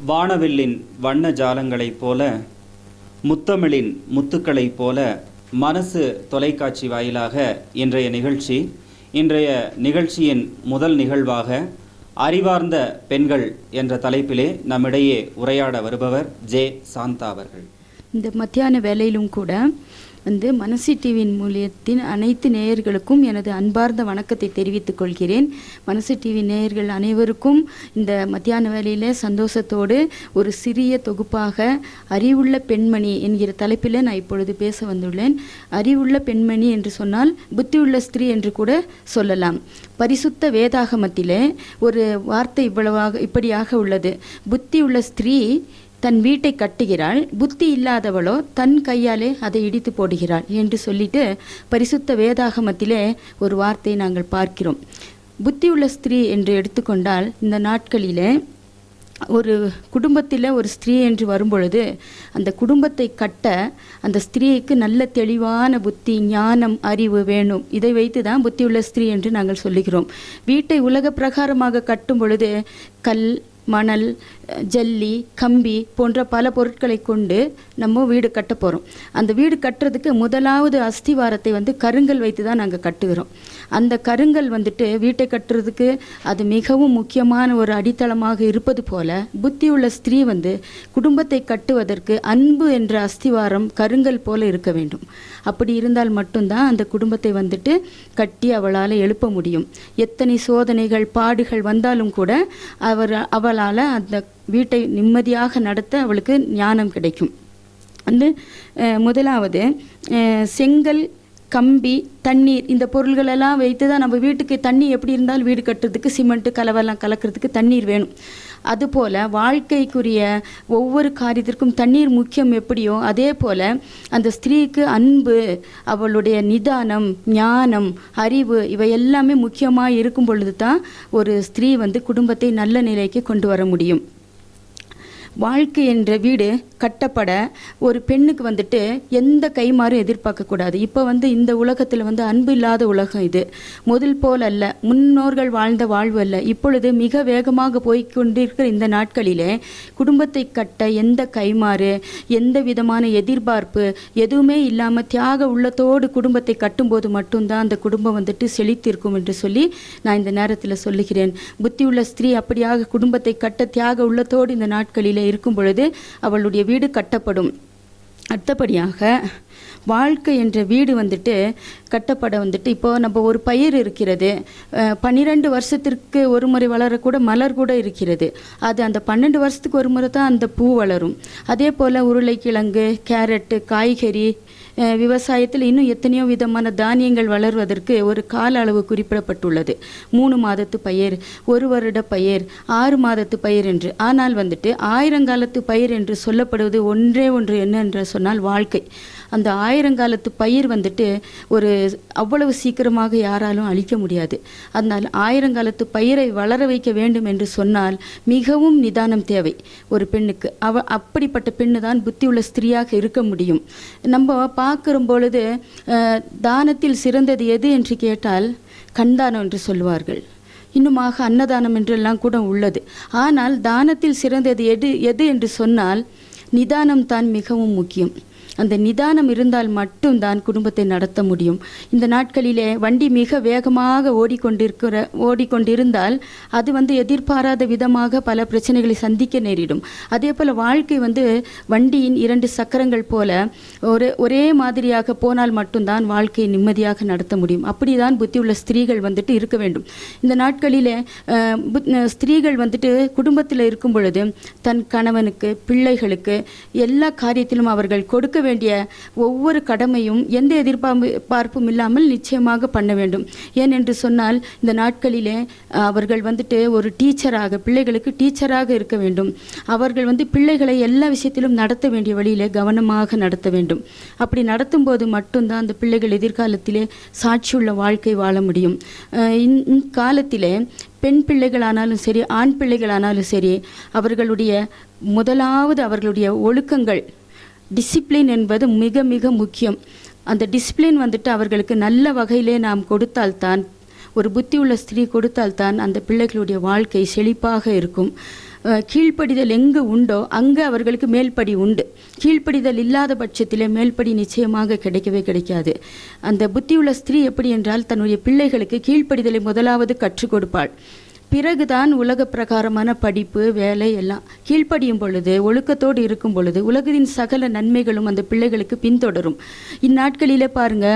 வானவில்லின் வண்ண ஜாலங்களைப் போல, முத்தமிழின் முத்துக்களைப் போல மனசு தொலைக்காட்சி வாயிலாக இன்றைய நிகழ்ச்சியின் முதல் நிகழ்வாக அறிவார்ந்த பெண்கள் என்ற தலைப்பிலே நம்மிடையே உரையாட வருபவர் ஜே. சாந்தா அவர்கள். இந்த மத்தியான வேளையிலும் கூட மனசு டிவியின் மூலியத்தின் அனைத்து நேயர்களுக்கும் எனது அன்பார்ந்த வணக்கத்தை தெரிவித்துக் கொள்கிறேன். மனசு டிவி நேயர்கள் அனைவருக்கும் இந்த மத்தியான வேளையில் சந்தோஷத்தோடு ஒரு சிறிய தொகுப்பாக அறிவுள்ள பெண்மணி என்கிற தலைப்பில் நான் இப்பொழுது பேச வந்துள்ளேன். அறிவுள்ள பெண்மணி என்று சொன்னால் புத்தியுள்ள ஸ்திரீ என்று கூட சொல்லலாம். பரிசுத்த வேதாகமத்திலே ஒரு வார்த்தை இப்படியாக உள்ளது: புத்தியுள்ள ஸ்திரீ தன் வீட்டை கட்டுகிறாள், புத்தி இல்லாதவளோ தன் கையாலே அதை இடித்து போடுகிறாள் என்று சொல்லிட்டு பரிசுத்த வேதாகமத்திலே ஒரு வார்த்தையை நாங்கள் பார்க்கிறோம். புத்தியுள்ள ஸ்திரீ என்று எடுத்துக்கொண்டால், இந்த நாட்களிலே ஒரு குடும்பத்தில் ஒரு ஸ்திரீ என்று வரும்பொழுது அந்த குடும்பத்தை கட்ட அந்த ஸ்திரீக்கு நல்ல தெளிவான புத்தி, ஞானம், அறிவு வேணும். இதை வைத்து தான் புத்தியுள்ள ஸ்திரீ என்று நாங்கள் சொல்லுகிறோம். வீட்டை உலக பிரகாரமாக கட்டும் பொழுது கல், மணல், ஜல்லி, கம்பி போன்ற பல பொருட்களை கொண்டு நம்ம வீடு கட்ட போகிறோம். அந்த வீடு கட்டுறதுக்கு முதலாவது அஸ்திவாரத்தை கருங்கல் வைத்து தான் நாங்கள் கட்டுகிறோம். அந்த கருங்கல் வீட்டை கட்டுறதுக்கு அது மிகவும் முக்கியமான ஒரு அடித்தளமாக இருப்பது போல புத்தியுள்ள ஸ்திரீ குடும்பத்தை கட்டுவதற்கு அன்பு என்ற அஸ்திவாரம் கருங்கல் போல இருக்க வேண்டும். அப்படி இருந்தால் மட்டும்தான் அந்த குடும்பத்தை கட்டி அவளால் எழுப்ப முடியும். எத்தனை சோதனைகள், பாடுகள் வந்தாலும் கூட அவளால் அந்த வீட்டை நிம்மதியாக நடத்த அவளுக்கு ஞானம் கிடைக்கும். முதலாவது செங்கல், கம்பி, தண்ணீர், இந்த பொருள்களெல்லாம் வைத்து தான் நம்ம வீட்டுக்கு தண்ணி எப்படி இருந்தாலும் வீடு கட்டுறதுக்கு சிமெண்ட்டு கலவெல்லாம் கலக்கிறதுக்கு தண்ணீர் வேணும். அதுபோல் வாழ்க்கைக்குரிய ஒவ்வொரு காரியத்திற்கும் தண்ணீர் முக்கியம் எப்படியோ அதே போல் அந்த ஸ்திரீக்கு அன்பு, அவளுடைய நிதானம், ஞானம், அறிவு இவை எல்லாமே முக்கியமாக இருக்கும் பொழுது தான் ஒரு ஸ்திரீ குடும்பத்தை நல்ல நிலைக்கு கொண்டு வர முடியும். வாழ்க்கை என்ற வீடு கட்டப்பட ஒரு பெண்ணுக்கு எந்த கைமாறும் எதிர்பார்க்கக்கூடாது. இப்போ இந்த உலகத்தில் அன்பு இல்லாத உலகம் இது. முதல் போல் அல்ல, முன்னோர்கள் வாழ்ந்த வாழ்வு அல்ல. இப்பொழுது மிக வேகமாக போய்கொண்டிருக்கிற இந்த நாட்களிலே குடும்பத்தை கட்ட எந்த கைமாறு, எந்த விதமான எதிர்பார்ப்பு எதுவுமே இல்லாமல் தியாக உள்ளத்தோடு குடும்பத்தை கட்டும்போது மட்டும்தான் அந்த குடும்பம் செழித்திருக்கும் என்று சொல்லி நான் இந்த நேரத்தில் சொல்லுகிறேன். புத்தியுள்ள ஸ்திரீ அப்படியாக குடும்பத்தை கட்ட தியாக உள்ளத்தோடு இந்த நாட்களில் இருக்கும் பொழுது அவளுடைய வீடு கட்டப்படும். அடுத்தபடியாக வாழ்க்கை என்ற வீடு கட்டப்பட இப்போ நம்ம ஒரு பயிர் இருக்கிறது, 12 வருஷத்திற்கு ஒரு முறை வளரக்கூட மலர் கூட இருக்கிறது. அது அந்த 12 வருஷத்துக்கு ஒரு முறை தான் அந்த பூ வளரும். அதே போல் உருளைக்கிழங்கு, கேரட்டு, காய்கறி, விவசாயத்தில் இன்னும் எத்தனையோ விதமான தானியங்கள் வளர்வதற்கு ஒரு கால அளவு குறிப்பிடப்பட்டுள்ளது. 3 மாதத்து பயிர், 1 வருட பயிர், 6 மாதத்து பயிர் என்று. ஆனால் 1000 காலத்து பயிர் என்று சொல்லப்படுவது ஒன்றே ஒன்று என்ன என்று சொன்னால் வாழ்க்கை. அந்த 1000 காலத்து பயிர் ஒரு அவ்வளவு சீக்கிரமாக யாராலும் அழிக்க முடியாது. அதனால் 1000 காலத்து பயிரை வளர வைக்க வேண்டும் என்று சொன்னால் மிகவும் நிதானம் தேவை ஒரு பெண்ணுக்கு. அப்படிப்பட்ட பெண்ணு தான் புத்தியுள்ள ஸ்திரீயாக இருக்க முடியும். நம்ம பார்க்கிற பொழுது தானத்தில் சிறந்தது எது என்று கேட்டால் கண்தானம் என்று சொல்வார்கள். இன்னுமாக அன்னதானம் என்றெல்லாம் கூட உள்ளது. ஆனால் தானத்தில் சிறந்தது எது என்று சொன்னால் நிதானம் தான் மிகவும் முக்கியம். அந்த நிதானம் இருந்தால் மட்டும்தான் குடும்பத்தை நடத்த முடியும். இந்த நாட்களிலே வண்டி மிக வேகமாக ஓடிக்கொண்டிருந்தால் அது எதிர்பாராத விதமாக பல பிரச்சனைகளை சந்திக்க நேரிடும். அதே போல் வாழ்க்கை வண்டியின் 2 சக்கரங்கள் போல ஒரே மாதிரியாக போனால் மட்டும்தான் வாழ்க்கையை நிம்மதியாக நடத்த முடியும். அப்படி தான் புத்தியுள்ள ஸ்திரீகள் இருக்க வேண்டும். இந்த நாட்களிலே ஸ்திரீகள் குடும்பத்தில் இருக்கும் பொழுது தன் கணவனுக்கு, பிள்ளைகளுக்கு எல்லா காரியத்திலும் அவர்கள் கொடுக்க வேண்டிய ஒவ்வொரு கடமையும் எந்த எதிர்பார்ப்பும் இல்லாமல் நிச்சயமாக பண்ண வேண்டும். ஏனென்று சொன்னால் இந்த நாட்களிலே அவர்கள் ஒரு டீச்சராக, பிள்ளைகளுக்கு டீச்சராக இருக்க வேண்டும். அவர்கள் பிள்ளைகளை எல்லா விஷயத்திலும் நடத்த வேண்டிய வழியிலே கவனமாக நடத்த வேண்டும். அப்படி நடத்தும் போது மட்டும்தான் அந்த பிள்ளைகள் எதிர்காலத்திலே சாட்சியுள்ள வாழ்க்கை வாழ முடியும். இக்காலத்திலே பெண் பிள்ளைகளானாலும் சரி, ஆண் பிள்ளைகளானாலும் சரி, அவர்களுடைய முதலாவது அவர்களுடைய ஒழுக்கங்கள், டிசிப்ளின் என்பது மிக மிக முக்கியம். அந்த டிசிப்ளின் அவர்களுக்கு நல்ல வகையிலே நாம் கொடுத்தால்தான் ஒரு புத்தி உள்ள ஸ்திரீ கொடுத்தால்தான் அந்த பிள்ளைகளுடைய வாழ்க்கை செழிப்பாக இருக்கும். கீழ்ப்படிதல் எங்கு உண்டோ அங்கே அவர்களுக்கு மேல்படி உண்டு. கீழ்ப்படிதல் இல்லாத பட்சத்திலே மேல்படி நிச்சயமாக கிடைக்கவே கிடைக்காது. அந்த புத்தியுள்ள ஸ்திரீ எப்படி என்றால் தன்னுடைய பிள்ளைகளுக்கு கீழ்ப்படிதலை முதலாவது கற்றுக் கொடுப்பாள். பிறகுதான் உலக பிரகாரமான படிப்பு வேலை எல்லாம். கீழ்ப்படியும் பொழுது, ஒழுக்கத்தோடு இருக்கும் பொழுது உலகத்தின் சகல நன்மைகளும் அந்த பிள்ளைகளுக்கு பின்தொடரும். இந்நாட்களிலே பாருங்க,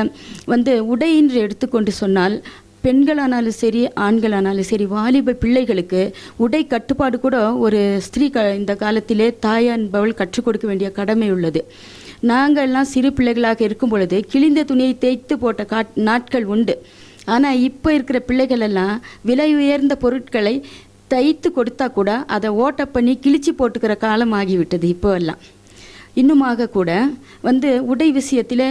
உடை என்று எடுத்துக்கொண்டு சொன்னால் பெண்களானாலும் சரி ஆண்களானாலும் சரி வாலிப பிள்ளைகளுக்கு உடை கட்டுப்பாடு கூட ஒரு ஸ்திரீ இந்த காலத்திலே தாயான்பவள் கற்றுக் கொடுக்க வேண்டிய கடமை உள்ளது. நாங்கள்லாம் சிறு பிள்ளைகளாக இருக்கும் பொழுது கிழிந்த துணியை தேய்த்து போட்ட நாட்கள் உண்டு. ஆனால் இப்போ இருக்கிற பிள்ளைகள் எல்லாம் விலை உயர்ந்த பொருட்களை தைத்து கொடுத்தா கூட அதை ஓட்ட பண்ணி கிழிச்சு போட்டுக்கிற காலம் ஆகிவிட்டது. இப்போ எல்லாம் இன்னுமாக கூட உடை விஷயத்தில்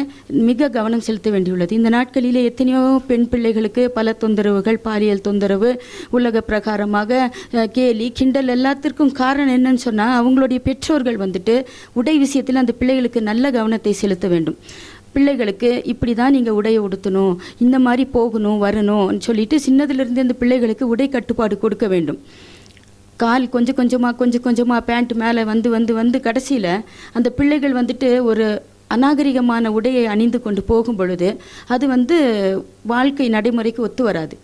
மிக கவனம் செலுத்த வேண்டியுள்ளது. இந்த நாட்களிலே எத்தனையோ பெண் பிள்ளைகளுக்கு பல தொந்தரவுகள், பாலியல் தொந்தரவு, உலக பிரகாரமாக கேலி கிண்டல், எல்லாத்திற்கும் காரணம் என்னன்னு சொன்னால் அவங்களுடைய பெற்றோர்கள் உடை விஷயத்தில் அந்த பிள்ளைகளுக்கு நல்ல கவனத்தை செலுத்த வேண்டும். பிள்ளைகளுக்கு இப்படி தான் நீங்கள் உடையை உடுத்தணும், இந்த மாதிரி போகணும் வரணும்னு சொல்லிட்டு சின்னதுலேருந்து அந்த பிள்ளைகளுக்கு உடை கட்டுப்பாடு கொடுக்க வேண்டும். கால் கொஞ்சம் கொஞ்சமாக பேண்ட் மேலே வந்து கடைசியில் அந்த பிள்ளைகள் ஒரு அநாகரிகமான உடையை அணிந்து கொண்டு போகும் பொழுது அது வாழ்க்கை நடைமுறைக்கு ஒத்து வராது.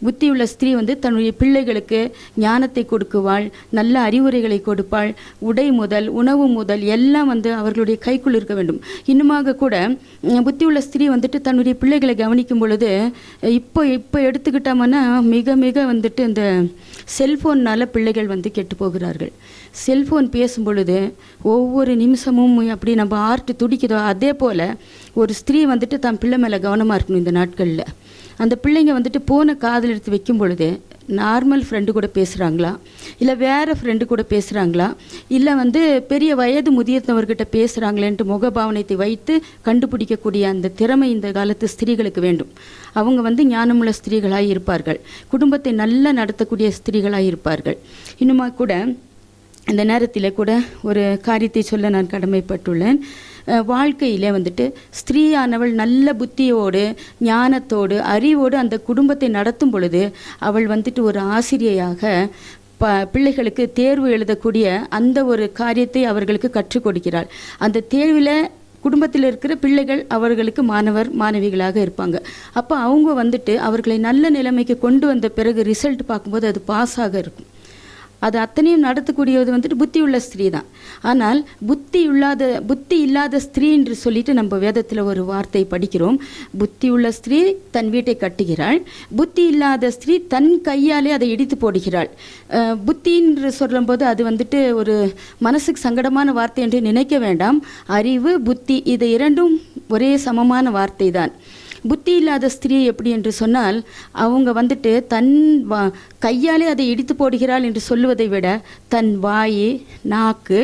புத்தியுள்ள ஸ்திரீ தன்னுடைய பிள்ளைகளுக்கு ஞானத்தை கொடுக்குவாள், நல்ல அறிவுரைகளை கொடுப்பாள். உடை முதல் உணவு முதல் எல்லாம் அவர்களுடைய கைக்குள் இருக்க வேண்டும். இன்னுமாக கூட புத்தியுள்ள ஸ்திரீ தன்னுடைய பிள்ளைகளை கவனிக்கும் பொழுது இப்போ எடுத்துக்கிட்டோம்னா மிக மிக இந்த செல்ஃபோன்னால் பிள்ளைகள் கெட்டு போகிறார்கள். செல்ஃபோன் பேசும் பொழுது ஒவ்வொரு நிமிஷமும் அப்படி நம்ம ஆர்ட் துடிக்குதோ அதே போல் ஒரு ஸ்திரீ தன் பிள்ளை மேலே கவனமாக இருக்கணும். இந்த நாட்களில் அந்த பிள்ளைங்க போன காதில் எடுத்து வைக்கும் பொழுது நார்மல் ஃப்ரெண்டு கூட பேசுகிறாங்களா, இல்லை வேறு ஃப்ரெண்டு கூட பேசுகிறாங்களா, இல்லை பெரிய வயது முதியவர்கிட்ட பேசுகிறாங்களேன்ட்டு முகபாவனைத்தை வைத்து கண்டுபிடிக்கக்கூடிய அந்த திறமை இந்த காலத்து ஸ்திரீகளுக்கு வேண்டும். அவங்க ஞானமுள்ள ஸ்திரீகளாக இருப்பார்கள், குடும்பத்தை நல்லா நடத்தக்கூடிய ஸ்திரீகளாக இருப்பார்கள். இன்னுமா கூட இந்த நேரத்தில் கூட ஒரு காரியத்தை சொல்ல நான் கடமைப்பட்டுள்ளேன். வாழ்க்கையில் ஸ்திரீயானவள் நல்ல புத்தியோடு ஞானத்தோடு அறிவோடு அந்த குடும்பத்தை நடத்தும் பொழுது அவள் ஒரு ஆசிரியையாக பிள்ளைகளுக்கு தேர்வு எழுதக்கூடிய அந்த ஒரு காரியத்தை அவர்களுக்கு கற்றுக் கொடுக்கிறாள். அந்த தேர்வில் குடும்பத்தில் இருக்கிற பிள்ளைகள் அவர்களுக்கு மாணவிகளாக இருப்பாங்க. அப்போ அவங்க அவர்களை நல்ல நிலைமைக்கு கொண்டு வந்த பிறகு ரிசல்ட் பார்க்கும்போது அது பாஸாக இருக்கும். அது அத்தனையும் நடத்தக்கூடியது புத்தி உள்ள ஸ்திரீ தான். ஆனால் புத்தி இல்லாத ஸ்திரீ என்று சொல்லிட்டு நம்ம வேதத்தில் ஒரு வார்த்தை படிக்கிறோம். புத்தி உள்ள ஸ்திரீ தன் வீட்டை கட்டுகிறாள், புத்தி இல்லாத ஸ்திரீ தன் கையாலே அதை இடித்து போடுகிறாள். புத்தி என்று சொல்லும்போது அது ஒரு மனசுக்கு சங்கடமான வார்த்தை என்று நினைக்க வேண்டாம். அறிவு புத்தி இது இரண்டும் ஒரே சமமான வார்த்தை தான். புத்தி இல்லாத ஸ்திரீ எப்படி என்று சொன்னால் அவங்க தன் கையாலே அதை இடித்து போடுகிறாள் என்று சொல்லுவதை விட தன் வாய், நாக்கு,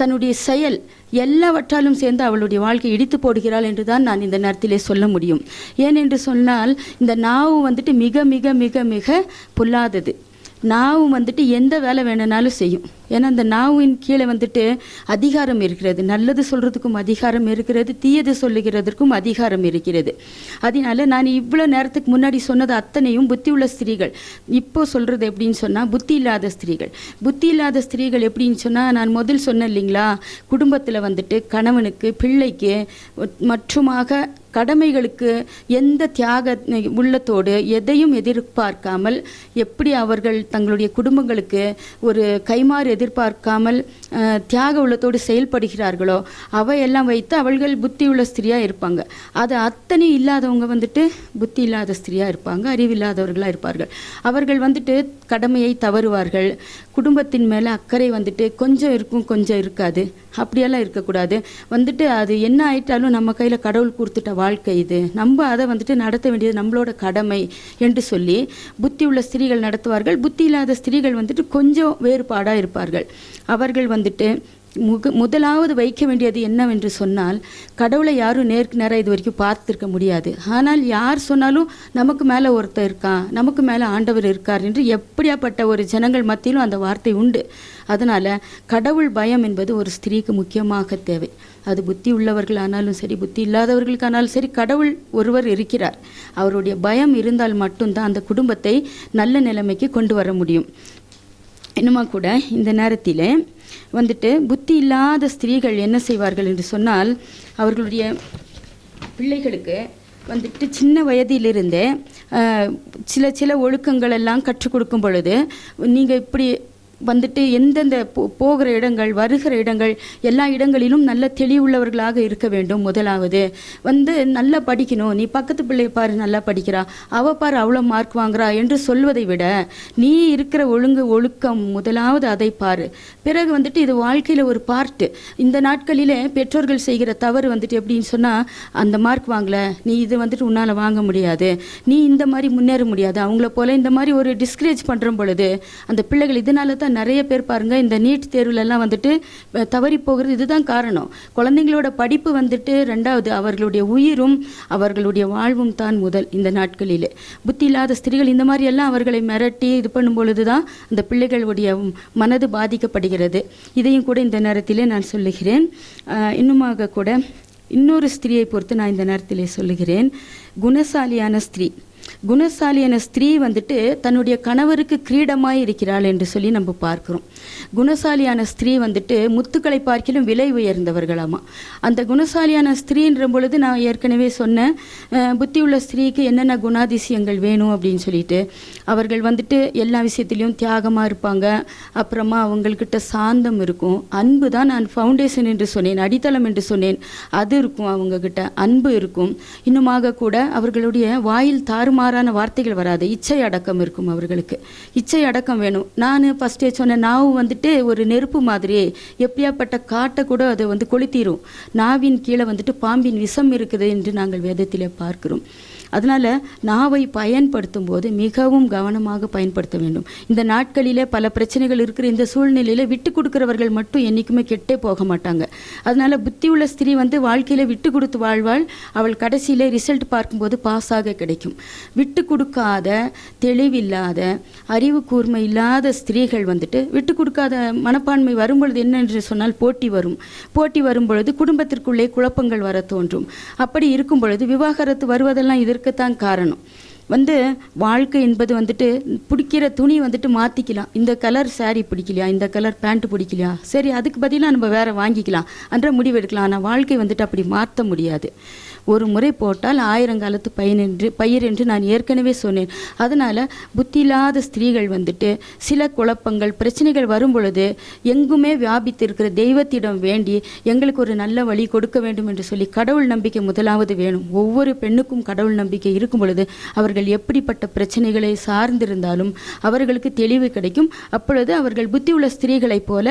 தன்னுடைய செயல் எல்லாவற்றாலும் சேர்ந்து அவளுடைய வாழ்க்கை இடித்து போடுகிறாள் என்று தான் நான் இந்த நேரத்திலே சொல்ல முடியும். ஏனென்று சொன்னால் இந்த நாவு மிக மிக மிக மிக பொல்லாதது. நாவு எந்த வேலை வேணுனாலும் செய்யும். ஏன்னா அந்த நாவின் கீழே அதிகாரம் இருக்கிறது. நல்லது சொல்கிறதுக்கும் அதிகாரம் இருக்கிறது, தீயது சொல்லுகிறதற்கும் அதிகாரம் இருக்கிறது. அதனால நான் இவ்வளோ நேரத்துக்கு முன்னாடி சொன்னது அத்தனையும் புத்தி உள்ள ஸ்திரீகள். இப்போ சொல்கிறது எப்படின்னு சொன்னால் புத்தி இல்லாத ஸ்திரீகள். புத்தி இல்லாத ஸ்திரீகள் எப்படின்னு சொன்னால் நான் முதல் சொன்னேன் இல்லைங்களா, குடும்பத்தில் கணவனுக்கு பிள்ளைக்கு மற்றுமாக கடமைகளுக்கு எந்த தியாக உள்ளத்தோடு எதையும் எதிர்பார்க்காமல் எப்படி அவர்கள் தங்களுடைய குடும்பங்களுக்கு ஒரு கைமாறு எதிர்பார்க்காமல் தியாக உள்ளத்தோடு செயல்படுகிறார்களோ அவையெல்லாம் வைத்து அவர்கள் புத்தியுள்ள ஸ்திரியாக இருப்பாங்க. அது அத்தனை இல்லாதவங்க புத்தி இல்லாத ஸ்திரியாக இருப்பாங்க, அறிவில்லாதவர்களாக இருப்பார்கள். அவர்கள் கடமையை தவறுவார்கள். குடும்பத்தின் மேலே அக்கறை கொஞ்சம் இருக்கும் கொஞ்சம் இருக்காது. அப்படியெல்லாம் இருக்கக்கூடாது. அது என்ன ஆயிட்டாலும் நம்ம கையில் கடவுள் கொடுத்துட்ட வாழ்க்கை இது, நம்ம அதை நடத்த வேண்டியது நம்மளோட கடமை என்று சொல்லி புத்தி உள்ள ஸ்திரீகள் நடத்துவார்கள். புத்தி இல்லாத ஸ்திரீகள் கொஞ்சம் வேறுபாடாக இருப்பார்கள். அவர்கள் முதலாவது வைக்க வேண்டியது என்னவென்று சொன்னால், கடவுளை யாரும் நேருக்கு நேராக இது வரைக்கும் பார்த்துருக்க முடியாது. ஆனால் யார் சொன்னாலும் நமக்கு மேலே ஒருத்தர் இருக்கான், நமக்கு மேலே ஆண்டவர் இருக்கார் என்று எப்படியாப்பட்ட ஒரு ஜனங்கள் மத்தியிலும் அந்த வார்த்தை உண்டு. அதனால் கடவுள் பயம் என்பது ஒரு ஸ்திரீக்கு முக்கியமாக தேவை. அது புத்தி உள்ளவர்களானாலும் சரி, புத்தி இல்லாதவர்களுக்கானாலும் சரி, கடவுள் ஒருவர் இருக்கிறார். அவருடைய பயம் இருந்தால் மட்டும்தான் அந்த குடும்பத்தை நல்ல நிலைமைக்கு கொண்டு வர முடியும். இன்னுமா கூட இந்த நேரத்தில் புத்தி இல்லாத ஸ்திரீகள் என்ன செய்வார்கள் என்று சொன்னால், அவர்களுடைய பிள்ளைகளுக்கு சின்ன வயதிலிருந்தே சில ஒழுக்கங்கள் எல்லாம் கற்றுக் கொடுக்கும் பொழுது, நீங்கள் இப்படி எந்தெந்த போகிற இடங்கள், வருகிற இடங்கள், எல்லா இடங்களிலும் நல்ல தெளிவுள்ளவர்களாக இருக்க வேண்டும். முதலாவது நல்லா படிக்கணும், நீ பக்கத்து பிள்ளையை பாரு நல்லா படிக்கிறா, அவள் பாரு அவ்வளோ மார்க் வாங்குறா என்று சொல்வதை விட, நீ இருக்கிற ஒழுக்கம் முதலாவது அதை பாரு. பிறகு இது வாழ்க்கையில் ஒரு பார்ட்டு. இந்த நாட்களிலே பெற்றோர்கள் செய்கிற தவறு எப்படின்னு சொன்னால், அந்த மார்க் வாங்கலை, நீ இது உன்னால் வாங்க முடியாது, நீ இந்த மாதிரி முன்னேற முடியாது, அவங்கள போல இந்த மாதிரி ஒரு டிஸ்கரேஜ் பண்ணுற பொழுது அந்த பிள்ளைகள் இதனால தான் நிறைய பேர் பாருங்க இந்த நீட் தேர்வுலெல்லாம் தவறி போகிறது. இதுதான் காரணம். குழந்தைங்களோட படிப்பு ரெண்டாவது, அவர்களுடைய உயிரும் அவர்களுடைய வாழ்வும் தான் முதல். இந்த நாட்களிலே புத்தி இல்லாத ஸ்திரீகள் இந்த மாதிரி எல்லாம் அவர்களை மிரட்டி இது பண்ணும் பொழுது தான் அந்த பிள்ளைகளுடைய மனது பாதிக்கப்படுகிறது. இதையும் கூட இந்த நேரத்திலே நான் சொல்லுகிறேன். இன்னுமாக கூட இன்னொரு ஸ்திரியை பொறுத்து நான் இந்த நேரத்திலே சொல்லுகிறேன். குணசாலியான ஸ்திரீ தன்னுடைய கணவருக்கு கிரீடமாய் இருக்கிறாள் என்று சொல்லி நம்ம பார்க்கிறோம். குணசாலியான ஸ்திரீ முத்துக்களை பார்க்கிலும் விலை உயர்ந்தவர்களாமா. அந்த குணசாலியான ஸ்திரீன்ற பொழுது நான் ஏற்கனவே சொன்னேன், புத்தியுள்ள ஸ்திரீக்கு என்னென்ன குணாதிசயங்கள் வேணும் அப்படின்னு சொல்லிட்டு, அவர்கள் எல்லா விஷயத்திலையும் தியாகமாக இருப்பாங்க. அப்புறமா அவங்கக்கிட்ட சாந்தம் இருக்கும். அன்பு தான் நான் ஃபவுண்டேஷன் என்று சொன்னேன், அடித்தளம் என்று சொன்னேன், அது இருக்கும். அவங்கக்கிட்ட அன்பு இருக்கும். இன்னுமாக கூட அவர்களுடைய வாயில் தாறுமாறான வார்த்தைகள் வராது. இச்சை அடக்கம் இருக்கும். அவர்களுக்கு இச்சை அடக்கம் வேணும். நான் ஃபஸ்ட்டே சொன்னேன், நாவு ஒரு நெருப்பு மாதிரி, எப்படியாப்பட்ட காட்டை கூட அதை கொளுத்திரும். நாவின் கீழே பாம்பின் விஷம் இருக்குது என்று நாங்கள் வேதத்திலே பார்க்கிறோம். அதனால் நாவை பயன்படுத்தும் போது மிகவும் கவனமாக பயன்படுத்த வேண்டும். இந்த நாட்களிலே பல பிரச்சனைகள் இருக்கிற இந்த சூழ்நிலையில் விட்டு கொடுக்குறவர்கள் மட்டும் என்றைக்குமே கெட்டே போக மாட்டாங்க. அதனால் புத்தியுள்ள ஸ்திரீ வாழ்க்கையில் விட்டு கொடுத்து வாழ்வாள். அவள் கடைசியிலே ரிசல்ட் பார்க்கும்போது பாஸாக கிடைக்கும். விட்டு கொடுக்காத, தெளிவில்லாத, அறிவு கூர்மை இல்லாத ஸ்திரீகள் விட்டு கொடுக்காத மனப்பான்மை வரும்பொழுது என்ன என்று சொன்னால் போட்டி வரும். போட்டி வரும்பொழுது குடும்பத்திற்குள்ளே குழப்பங்கள் வர தோன்றும். அப்படி இருக்கும் பொழுது விவாகரத்து வருவதெல்லாம் இதற்குத்தான் காரணம். வாழ்க்கை என்பது பிடிக்கிற துணி மாற்றிக்கலாம். இந்த கலர் சாரீ பிடிக்கலையா, இந்த கலர் பேண்ட் பிடிக்கலையா, சரி அதுக்கு பதிலாக நம்ம வேறு வாங்கிக்கலாம் என்ற முடிவு எடுக்கலாம். ஆனால் வாழ்க்கை அப்படி மாற்ற முடியாது. ஒரு முறை போட்டால் 1000 காலத்து பயிர் என்று நான் ஏற்கனவே சொன்னேன். அதனால் புத்தி இல்லாத ஸ்திரீகள் சில குழப்பங்கள், பிரச்சனைகள் வரும் பொழுது எங்குமே வியாபித்திருக்கிற தெய்வத்திடம் வேண்டி எங்களுக்கு ஒரு நல்ல வழி கொடுக்க வேண்டும் என்று சொல்லி கடவுள் நம்பிக்கை முதலாவது வேணும். ஒவ்வொரு பெண்ணுக்கும் கடவுள் நம்பிக்கை இருக்கும் பொழுது அவர்கள் எப்படிப்பட்ட பிரச்சனைகளை சார்ந்திருந்தாலும் அவர்களுக்கு தெளிவு கிடைக்கும். அப்பொழுது அவர்கள் புத்தியுள்ள ஸ்திரீகளைப் போல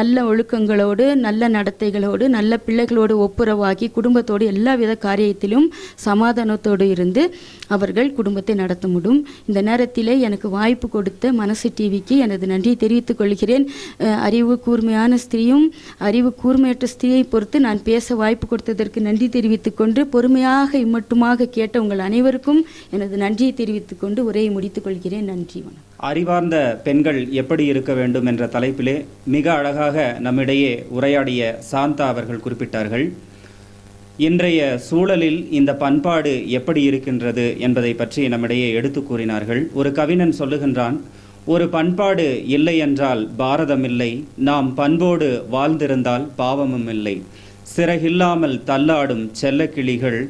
நல்ல ஒழுக்கங்களோடு, நல்ல நடத்தைகளோடு, நல்ல பிள்ளைகளோடு ஒப்புரவாகி குடும்பத்தோடு எல்லா வித காரியத்திலும் சமாதானத்தோடு இருந்து அவர்கள் குடும்பத்தை நடத்த முடியும். இந்த நேரத்தில் எனக்கு வாய்ப்பு கொடுத்த மனசு டிவிக்கு எனது நன்றியை தெரிவித்துக் கொள்கிறேன். அறிவு கூர்மையான ஸ்திரீயும் அறிவு கூர்மையற்ற ஸ்திரியை பொறுத்து நான் பேச வாய்ப்பு கொடுத்ததற்கு நன்றி தெரிவித்துக் கொண்டு, பொறுமையாக இம்மட்டுமாக கேட்ட உங்கள் அனைவருக்கும் எனது நன்றியை தெரிவித்துக் கொண்டு உரையை முடித்துக் கொள்கிறேன். நன்றி, வணக்கம். அறிவார்ந்த பெண்கள் எப்படி இருக்க வேண்டும் என்ற தலைப்பிலே மிக அழகாக நம்மிடையே உரையாடிய சாந்தா அவர்கள் குறிப்பிட்டார்கள். இன்றைய சூழலில் இந்த பண்பாடு எப்படி இருக்கின்றது என்பதை பற்றி நம்மிடையே எடுத்து கூறினார்கள். ஒரு கவிஞன் சொல்லுகின்றான், ஒரு பண்பாடு இல்லை என்றால் பாரதம் இல்லை, நாம் பண்போடு வாழ்ந்திருந்தால் பாவமும் இல்லை. சிறகில்லாமல் தள்ளாடும் செல்லக்கிளிகள்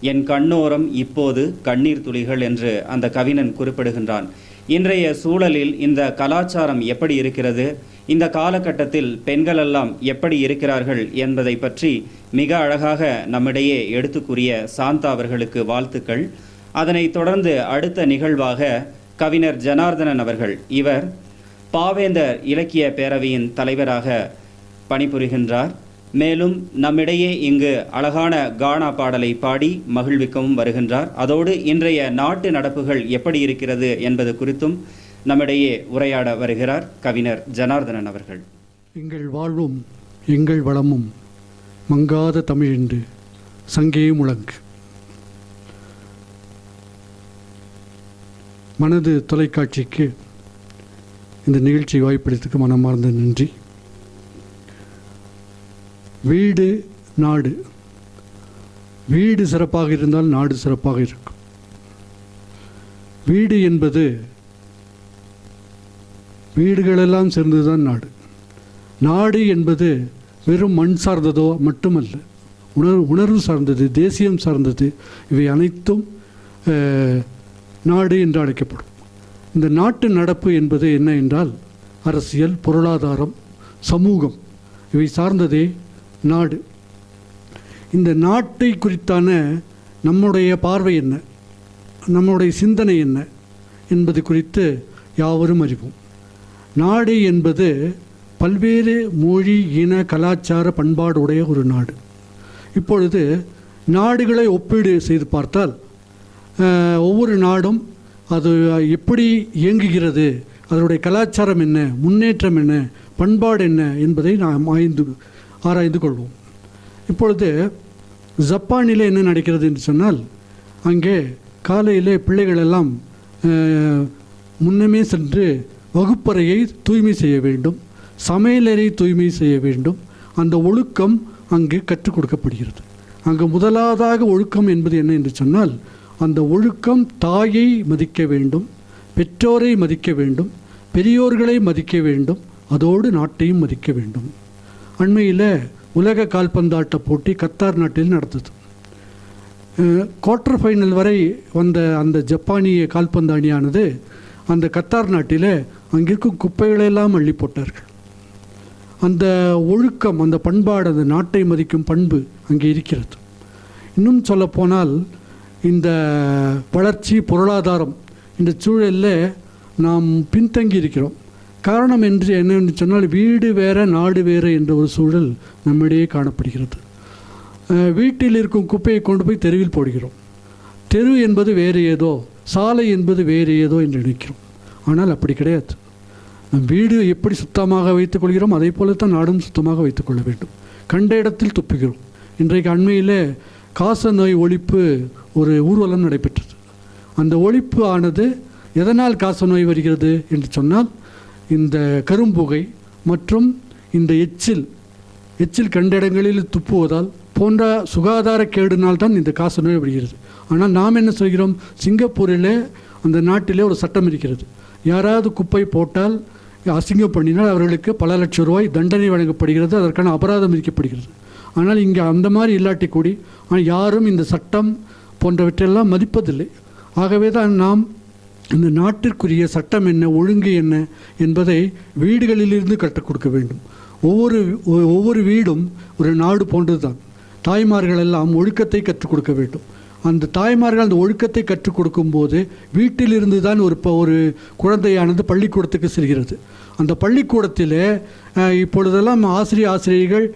என் கண்ணோரம் இப்போது கண்ணீர் துளிகள் என்று அந்த கவிஞன் குறிப்பிடுகின்றான். இன்றைய சூழலில் இந்த கலாச்சாரம் எப்படி இருக்கிறது, இந்த காலகட்டத்தில் பெண்களெல்லாம் எப்படி இருக்கிறார்கள் என்பதை பற்றி மிக அழகாக நம்மிடையே எடுத்து கூறிய சாந்தா அவர்களுக்கு வாழ்த்துக்கள். அதனைத் தொடர்ந்து அடுத்த நிகழ்வாக கவிஞர் ஜனார்தனன் அவர்கள், இவர் பாவேந்தர் இலக்கிய பேரவையின் தலைவராக பணிபுரிகின்றார். மேலும் நம்மிடையே இங்கு அழகான கானா பாடலை பாடி மகிழ்விக்கவும் வருகின்றார். அதோடு இன்றைய நாட்டு நடப்புகள் எப்படி இருக்கிறது என்பது குறித்தும் நம்மிடையே உரையாட வருகிறார் கவிஞர் ஜனார்தனன் அவர்கள். எங்கள் வாழ்வும் எங்கள் வளமும் மங்காத தமிழென்று சங்கே முழங்கு. மனது தொலைக்காட்சிக்கு இந்த நிகழ்ச்சி வாய்ப்பளித்துக்கு மனமார்ந்த நன்றி. வீடு நாடு, வீடு சிறப்பாக இருந்தால் நாடு சிறப்பாக இருக்கும். வீடு என்பது வீடுகளெல்லாம் சேர்ந்ததுதான் நாடு. நாடு என்பது வெறும் மண் சார்ந்ததோ மட்டுமல்ல, உணர்வு சார்ந்தது, தேசியம் சார்ந்தது. இவை அனைத்தும் நாடு என்று அழைக்கப்படும். இந்த நாட்டு நடப்பு என்பது என்ன என்றால் அரசியல், பொருளாதாரம், சமூகம் இவை சார்ந்ததே நாடு. இந்த நாட்டை குறித்தான நம்முடைய பார்வை என்ன, நம்முடைய சிந்தனை என்ன என்பது குறித்து யாவரும் அறிவோம். நாடு என்பது பல்வேறு மொழி, இன, கலாச்சார பண்பாடுடைய ஒரு நாடு. இப்பொழுது நாடுகளை ஒப்பீடு செய்து பார்த்தால் ஒவ்வொரு நாடும் அது எப்படி இயங்குகிறது, அதனுடைய கலாச்சாரம் என்ன, முன்னேற்றம் என்ன, பண்பாடு என்ன என்பதை நாம் ஆராய்ந்து கொள்வோம். இப்பொழுது ஜப்பானில் என்ன நடக்கிறது என்று சொன்னால், அங்கே காலையிலே பிள்ளைகள் எல்லாம் முன்னமே சென்று வகுப்பறையை தூய்மை செய்ய வேண்டும், சமையலறை தூய்மை செய்ய வேண்டும். அந்த ஒழுக்கம் அங்கு கற்றுக் கொடுக்கப்படுகிறது. அங்கு முதலாவதாக ஒழுக்கம் என்பது என்ன என்று சொன்னால், அந்த ஒழுக்கம் தாயை மதிக்க வேண்டும், பெற்றோரை மதிக்க வேண்டும், பெரியோர்களை மதிக்க வேண்டும், அதோடு நாட்டையும் மதிக்க வேண்டும். அண்மையில் உலக கால்பந்தாட்ட போட்டி கத்தார் நாட்டில் நடந்தது. குவார்ட்டர் ஃபைனல் வரை வந்த அந்த ஜப்பானிய கால்பந்து அணியானது அந்த கத்தார் நாட்டில் அங்கிருக்கும் குப்பைகளெல்லாம் அள்ளி போட்டார்கள். அந்த ஒழுக்கம், அந்த பண்பாடு, அந்த நாட்டை மதிக்கும் பண்பு அங்கே இருக்கிறது. இன்னும் சொல்லப்போனால் இந்த வளர்ச்சி, பொருளாதாரம், இந்த சூழலில் நாம் பின்தங்கி இருக்கிறோம். காரணம் என்று என்னென்று சொன்னால், வீடு வேறு நாடு வேறு என்ற ஒரு சூழல் நம்மிடையே காணப்படுகிறது. வீட்டில் இருக்கும் குப்பையை கொண்டு போய் தெருவில் போடுகிறோம். தெரு என்பது வேறு ஏதோ, சாலை என்பது வேறு ஏதோ என்று நினைக்கிறோம். ஆனால் அப்படி கிடையாது. நம் வீடு எப்படி சுத்தமாக வைத்துக்கொள்கிறோம், அதே போல தான் நாடும் சுத்தமாக வைத்துக்கொள்ள வேண்டும். கண்ட இடத்தில் துப்புகிறோம். இன்றைக்கு அண்மையில் காச நோய் ஒழிப்பு ஒரு ஊர்வலம் நடைபெற்றது. அந்த ஒழிப்பு ஆனது எதனால் காச நோய் வருகிறது என்று சொன்னால், இந்த கரும்புகை மற்றும் இந்த எச்சில் கண்ட இடங்களில் துப்புவதால் போன்ற சுகாதார கேடுனால் தான் இந்த காச நோய் வருகிறது. ஆனால் நாம் என்ன சொல்கிறோம், சிங்கப்பூரில் அந்த நாட்டிலே ஒரு சட்டம் இருக்கிறது. யாராவது குப்பை போட்டால், அசிங்கம் பண்ணினால் அவர்களுக்கு பல லட்சம் ரூபாய் தண்டனை வழங்கப்படுகிறது, அதற்கான அபராதம் விதிக்கப்படுகிறது. ஆனால் இங்கே அந்த மாதிரி இல்லாட்டி கூடி ஆனால் யாரும் இந்த சட்டம் போன்றவற்றையெல்லாம் மதிப்பதில்லை. ஆகவே தான் நாம் இந்த நாட்டிற்குரிய சட்டம் என்ன, ஒழுங்கு என்ன என்பதை வீடுகளிலிருந்து கற்றுக் கொடுக்க வேண்டும். ஒவ்வொரு வீடும் ஒரு நாடு போன்றது தான். தாய்மார்கள் எல்லாம் ஒழுக்கத்தை கற்றுக் கொடுக்க வேண்டும். அந்த தாய்மார்கள் அந்த ஒழுக்கத்தை கற்றுக் கொடுக்கும்போது வீட்டிலிருந்து தான் ஒரு குழந்தையானது பள்ளிக்கூடத்துக்கு செல்கிறது. அந்த பள்ளிக்கூடத்தில் இப்பொழுதெல்லாம் ஆசிரியர்கள்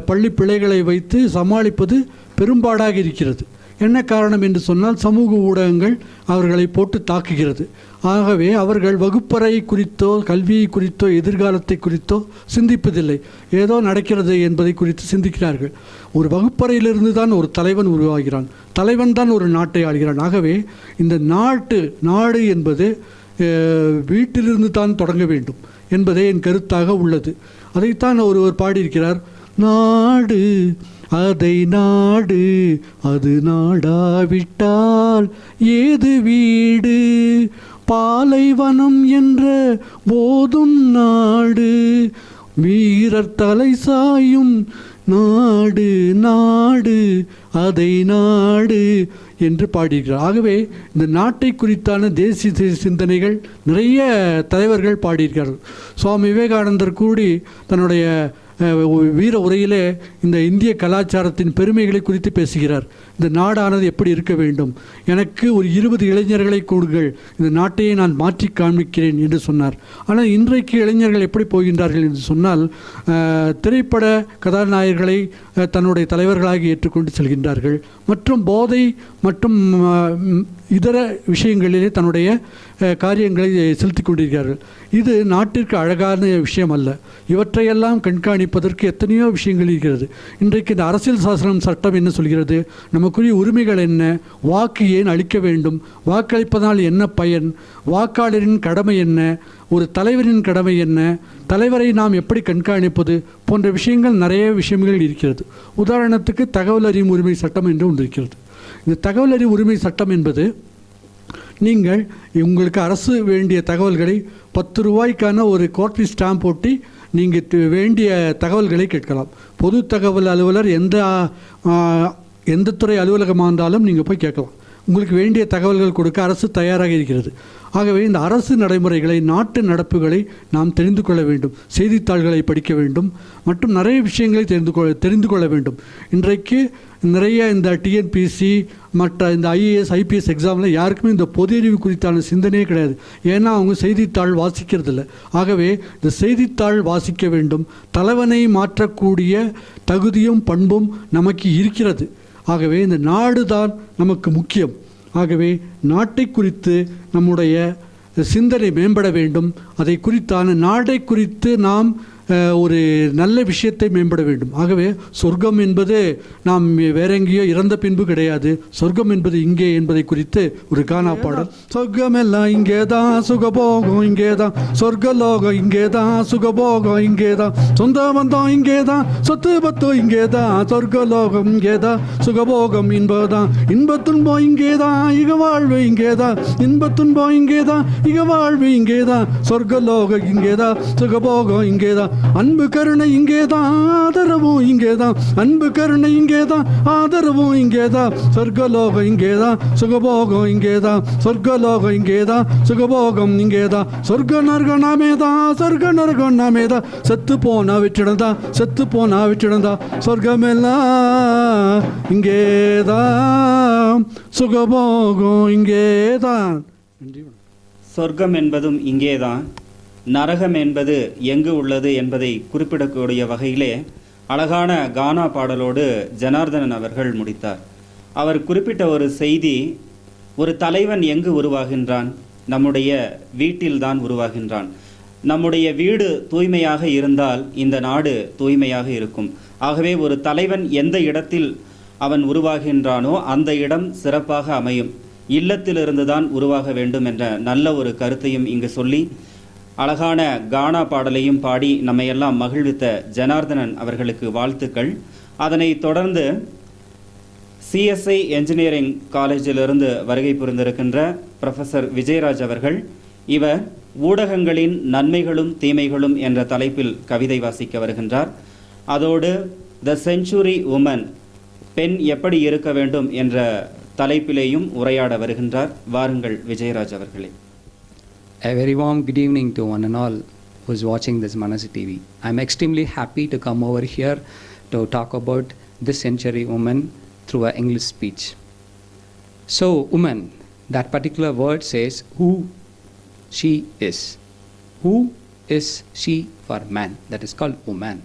பள்ளி பிள்ளைகளை வைத்து சமாளிப்பது பெரும்பாடாக இருக்கிறது. என்ன காரணம் என்று சொன்னால், சமூக ஊடகங்கள் அவர்களை போட்டு தாக்குகிறது. ஆகவே அவர்கள் வகுப்பறை குறித்தோ, கல்வியை குறித்தோ, எதிர்காலத்தை குறித்தோ சிந்திப்பதில்லை. ஏதோ நடக்கிறது என்பதை குறித்து சிந்திக்கிறார்கள். ஒரு வகுப்பறையிலிருந்து தான் ஒரு தலைவன் உருவாகிறான், தலைவன் தான் ஒரு நாட்டை ஆள்கிறான். ஆகவே இந்த நாடு என்பது வீட்டிலிருந்து தான் தொடங்க வேண்டும் என்பதே என் கருத்தாக உள்ளது. அதைத்தான் ஒருவர் பாடியிருக்கிறார். நாடு அதை நாடு, அது நாடாவிட்டால் ஏது வீடு, பாலைவனம் என்ற போதும் நாடு, வீரர் தலை சாயும் நாடு நாடு அதை நாடு என்று பாடியிருக்கிறார். ஆகவே இந்த நாட்டை குறித்தான தேசிய சிந்தனைகள் நிறைய தலைவர்கள் பாடியிருக்கிறார்கள். சுவாமி விவேகானந்தர் கூடி தன்னுடைய வீர உரையிலே இந்த இந்திய கலாச்சாரத்தின் பெருமைகளை குறித்து பேசுகிறார். இந்த நாடானது எப்படி இருக்க வேண்டும், எனக்கு ஒரு 20 இளைஞர்களை கொடுங்கள், இந்த நாட்டையே நான் மாற்றி காண்பிக்கிறேன் என்று சொன்னார். ஆனால் இன்றைக்கு இளைஞர்கள் எப்படி போகின்றார்கள் என்று சொன்னால், திரைப்பட கதாநாயகர்களை தன்னுடைய தலைவர்களாக ஏற்றுக்கொண்டு செல்கின்றார்கள், மற்றும் போதை மற்றும் இதர விஷயங்களிலே தன்னுடைய காரியங்களை செலுத்தி கொண்டிருக்கிறார்கள். இது நாட்டிற்கு அழகான விஷயம் அல்ல. இவற்றையெல்லாம் கண்காணிப்பு கண்காணிப்பதற்கு எத்தனையோ விஷயங்கள் இருக்கிறது. இன்றைக்கு இந்த அரசியல் சாசனம் சட்டம் என்ன சொல்கிறது, நமக்குரிய உரிமைகள் என்ன, வாக்கு ஏன் அளிக்க வேண்டும், வாக்களிப்பதனால் என்ன பயன், வாக்காளரின் கடமை என்ன, ஒரு தலைவரின் கடமை என்ன, தலைவரை நாம் எப்படி கண்காணிப்பது போன்ற விஷயங்கள் நிறைய விஷயங்கள் இருக்கிறது. உதாரணத்துக்கு தகவல் அறியும் உரிமை சட்டம் என்று ஒன்று இருக்கிறது. இந்த தகவல் அறியும் உரிமை சட்டம் என்பது, நீங்கள் உங்களுக்கு அரசு வேண்டிய தகவல்களை 10 ரூபாய்க்கான ஒரு காப்பி ஸ்டாம்ப் போட்டு நீங்கள் வேண்டிய தகவல்களை கேட்கலாம். பொது தகவல் அலுவலர் எந்த துறை அலுவலகமாக இருந்தாலும் நீங்கள் போய் கேட்கலாம். உங்களுக்கு வேண்டிய தகவல்கள் கொடுக்க அரசு தயாராக இருக்கிறது. ஆகவே இந்த அரசு நடைமுறைகளை, நாட்டு நடப்புகளை நாம் தெரிந்து கொள்ள வேண்டும், செய்தித்தாள்களை படிக்க வேண்டும், மற்றும் நிறைய விஷயங்களை தெரிந்து கொள்ள வேண்டும். இன்றைக்கு நிறைய இந்த டிஎன்பிசி மற்ற இந்த ஐஏஎஸ் ஐபிஎஸ் எக்ஸாமில் யாருக்குமே இந்த பொது அறிவு குறித்தான சிந்தனையே கிடையாது. ஏன்னா அவங்க செய்தித்தாள் வாசிக்கிறதில்ல. ஆகவே இந்த செய்தித்தாள் வாசிக்க வேண்டும். தலைவனை மாற்றக்கூடிய தகுதியும் பண்பும் நமக்கு இருக்கிறது. ஆகவே இந்த நாடு தான் நமக்கு முக்கியம். ஆகவே நாட்டை குறித்து நம்முடைய சிந்தனை மேம்பட வேண்டும். அதை குறித்தான நாடை குறித்து நாம் ஒரு நல்ல விஷயத்தை மேம்பட வேண்டும். ஆகவே சொர்க்கம் என்பது நாம் வேற எங்கேயோ இறந்த பின்பு கிடையாது. சொர்க்கம் என்பது இங்கே என்பதை குறித்து ஒரு கானா பாடல். சொர்க்கம் எல்லாம் இங்கே தான், சுகபோகம் இங்கே தான், சொர்க்கலோகம் இங்கே தான், சுகபோகம் இங்கே தான், சொந்த பந்தம் இங்கே தான், சொத்து பத்தம் இங்கே தான், சொர்க்கலோகம் இங்கே தான், சுகபோகம் இன்பதான், இன்பத்துன்பம் இங்கே தான், இக வாழ்வு இங்கே தான், இன்பத்துன்பம் இங்கே தான், இக வாழ்வு இங்கே தான், சொர்க்கலோகம் இங்கே தான், சுகபோகம் இங்கே தான், அன்பு கருணை இங்கே தான், ஆதரவும் இங்கே தான், அன்பு கருணை இங்கே தான், ஆதரவும் இங்கே தான், சொர்க்கலோகம் இங்கே தான், சுகபோகம் இங்கே தான், சொர்க்கலோகம் இங்கே தான், சுகபோகம் இங்கே தான், சொர்க்க நரகம் நாமே தான், சொர்க்க நரகம் நாமே தான், செத்து போனா விட்டுடந்தா, செத்து போனா விட்டுடந்தா, சொர்க்கமெல்லாம் இங்கே தான், சுகபோகம் இங்கே தான். சொர்க்கம் என்பதும் இங்கேதான், நரகம் என்பது எங்கு உள்ளது என்பதை குறிப்பிடக்கூடிய வகையிலே அழகான கானா பாடலோடு ஜனார்தனன் அவர்கள் முடித்தார். அவர் குறிப்பிட்ட ஒரு செய்தி, ஒரு தலைவன் எங்கு உருவாகின்றான், நம்முடைய வீட்டில்தான் உருவாகின்றான். நம்முடைய வீடு தூய்மையாக இருந்தால் இந்த நாடு தூய்மையாக இருக்கும். ஆகவே ஒரு தலைவன் எந்த இடத்தில் அவன் உருவாகின்றானோ அந்த இடம் சிறப்பாக அமையும். இல்லத்திலிருந்து தான் உருவாக வேண்டும் என்ற நல்ல ஒரு கருத்தையும் இங்கு சொல்லி அழகான கானா பாடலையும் பாடி நம்மையெல்லாம் மகிழ்வித்த ஜனார்தனன் அவர்களுக்கு வாழ்த்துக்கள். அதனை தொடர்ந்து சிஎஸ்ஐ என்ஜினியரிங் காலேஜிலிருந்து வருகை புரிந்திருக்கின்ற ப்ரொஃபஸர் விஜயராஜ் அவர்கள், இவர் ஊடகங்களின் நன்மைகளும் தீமைகளும் என்ற தலைப்பில் கவிதை வாசிக்க வருகின்றார். அதோடு த செஞ்சுரி உமன், பெண் எப்படி இருக்க வேண்டும் என்ற தலைப்பிலேயும் உரையாட வருகின்றார். வாருங்கள் விஜயராஜ் அவர்களே. A very warm good evening to one and all who is watching this Manasu TV. I am extremely happy to come over here to talk about this century woman through an English speech. So, woman, that particular word says who she is. Who is she for man? That is called woman.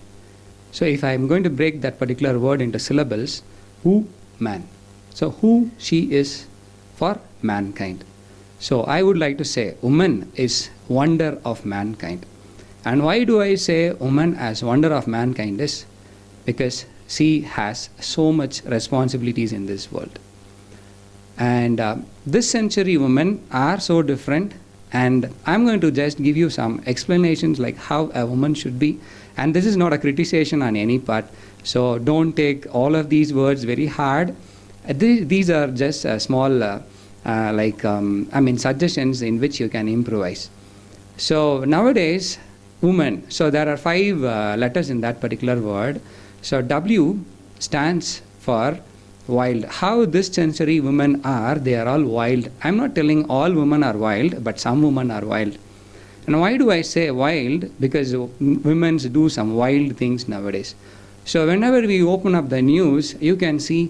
So, if I am going to break that particular word into syllables, who, man. So, who she is for mankind. So I would like to say woman is wonder of mankind. And why do I say woman as wonder of mankind is because she has so much responsibilities in this world. And this century women are so different, and I'm going to just give you some explanations like how a woman should be. And this is not a criticization on any part, so don't take all of these words very hard. These are just a small suggestions in which you can improvise. So nowadays, woman, so there are 5 letters in that particular word. So W stands for wild. How this century women are, they are all wild. I'm not telling all women are wild, but some women are wild. And why do I say wild? Because women do some wild things nowadays. So whenever we open up the news, you can see,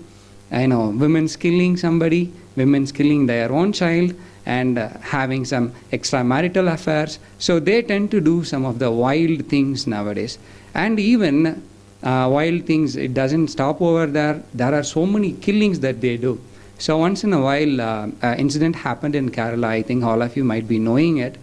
women's killing somebody, women's killing their own child, and having some extramarital affairs. So they tend to do some of the wild things nowadays. And even wild things, it doesn't stop over there. There are so many killings that they do. So once in a while, incident happened in Kerala. I think all of you might be knowing it.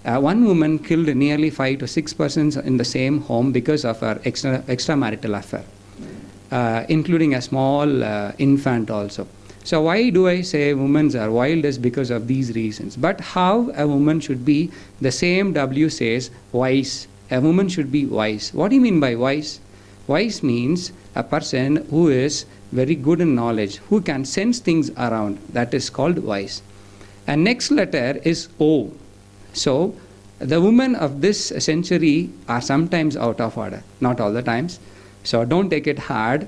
one woman killed nearly 5 to 6 persons in the same home because of her extramarital affair, including a small infant also. So why do I say women are wild is because of these reasons. But how a woman should be, the same W says wise. A woman should be wise. What do you mean by wise? Wise means a person who is very good in knowledge, who can sense things around. That is called wise. And next letter is O. So the women of this century are sometimes out of order, not all the times. So don't take it hard.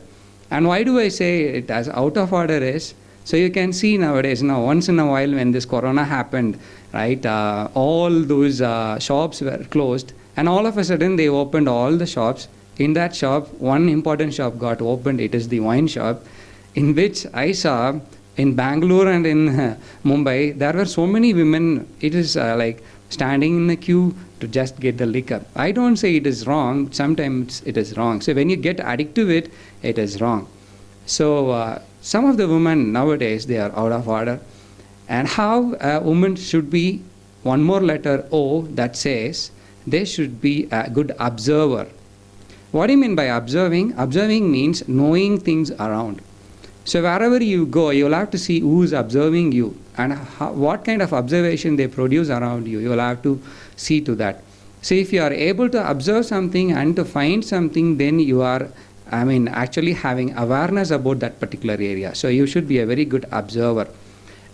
And why do I say it as out of order is, so you can see nowadays, now once in a while when this corona happened, right, all those shops were closed, and all of a sudden they opened all the shops. In that shop, one important shop got opened. It is the wine shop, in which I saw in Bangalore and in Mumbai, there were so many women. It is like standing in a queue to just get the liquor. I don't say it is wrong. Sometimes it is wrong. So when you get addicted to it, it is wrong. So some of the women nowadays, they are out of order. And how a woman should be, one more letter O that says they should be a good observer. What do you mean by observing? Observing means knowing things around. So wherever you go, you'll have to see who's observing you and what kind of observation they produce around you. You'll have to see to that. So if you are able to observe something and to find something, then you are, actually having awareness about that particular area. So you should be a very good observer.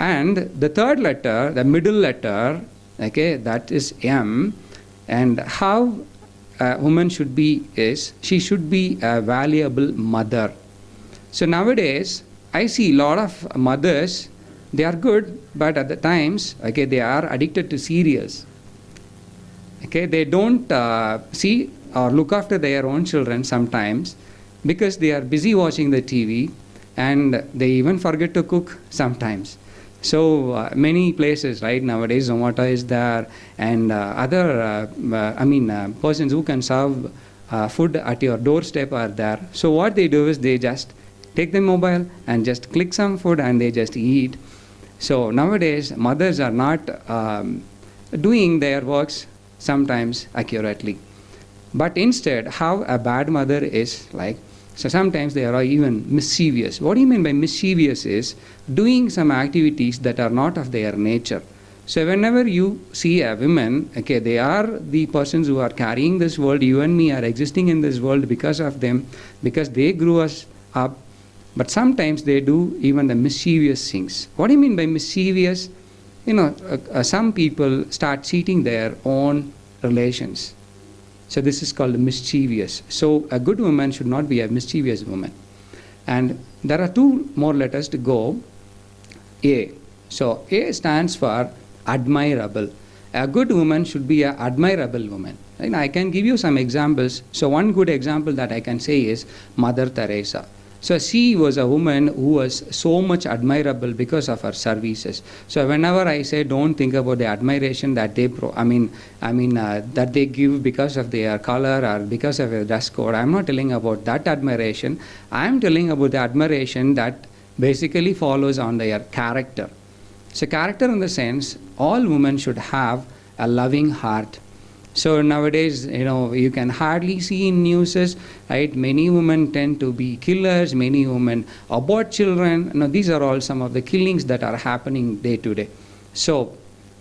And the third letter, the middle letter, okay, that is M. And how a woman should be is, she should be a valuable mother. So nowadays, I see a lot of mothers, they are good, but at the times, okay, they are addicted to serials. Okay, they don't see or look after their own children sometimes because they are busy watching the TV, and they even forget to cook sometimes. So many places, right, nowadays Zomato is there, and other persons who can serve food at your doorstep are there. So what they do is they just take the mobile and just click some food and they just eat. So nowadays mothers are not doing their works sometimes accurately. But instead, how a bad mother is like, so sometimes they are even mischievous. What do you mean by mischievous is doing some activities that are not of their nature. So whenever you see a woman, okay, they are the persons who are carrying this world. You and me are existing in this world because of them, because they grew us up. But sometimes they do even the mischievous things. What do you mean by mischievous? Some people start cheating their own relations. So this is called mischievous. So a good woman should not be a mischievous woman. And there are two more letters to go. A. So A stands for admirable. A good woman should be an admirable woman. And I can give you some examples. So one good example that I can say is Mother Teresa. So she was a woman who was so much admirable because of her services. So whenever I say don't think about the admiration that they that they give because of their color or because of their dress code, I'm not telling about that admiration. I'm telling about the admiration that basically follows on their character. So character in the sense, all women should have a loving heart. So nowadays, you can hardly see in news, right? Many women tend to be killers, many women abort children. These are all some of the killings that are happening day to day. So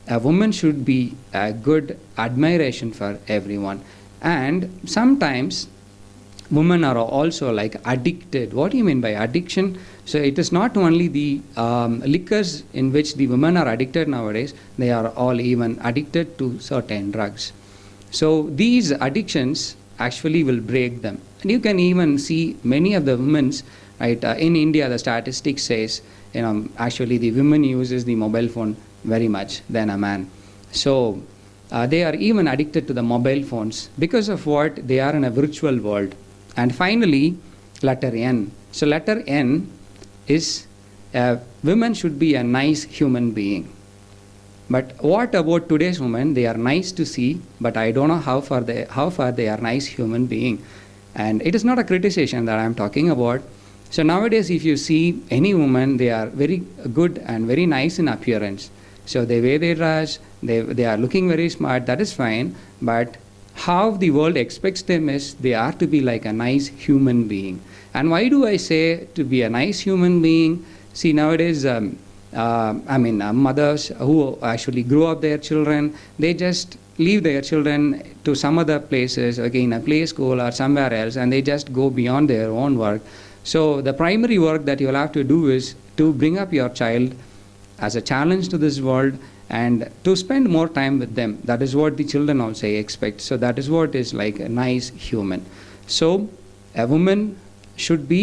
a woman should be a good admiration for everyone. And sometimes women are also like addicted. What do you mean by addiction? So it is not only the liquors in which the women are addicted nowadays, they are all even addicted to certain drugs. So these addictions actually will break them. And you can even see many of the women, right, in India, the statistics says, actually the women uses the mobile phone very much than a man. So they are even addicted to the mobile phones because of what? They are in a virtual world. And finally, letter N. So letter N is women should be a nice human being. But what about today's women? They are nice to see, but I don't know how far they are nice human being. And it is not a criticism that I am talking about. So nowadays, if you see any woman, they are very good and very nice in appearance. So the way they dress, They are looking very smart, that is fine, but how the world expects them is they are to be like a nice human being. And why do I say to be a nice human being? See, nowadays, mothers who actually grow up their children, they just leave their children to some other places, again a play school or somewhere else, and they just go beyond their own work. So the primary work that you will have to do is to bring up your child as a challenge to this world and to spend more time with them. That is what the children also expect. So that is what is like a nice human. So a woman should be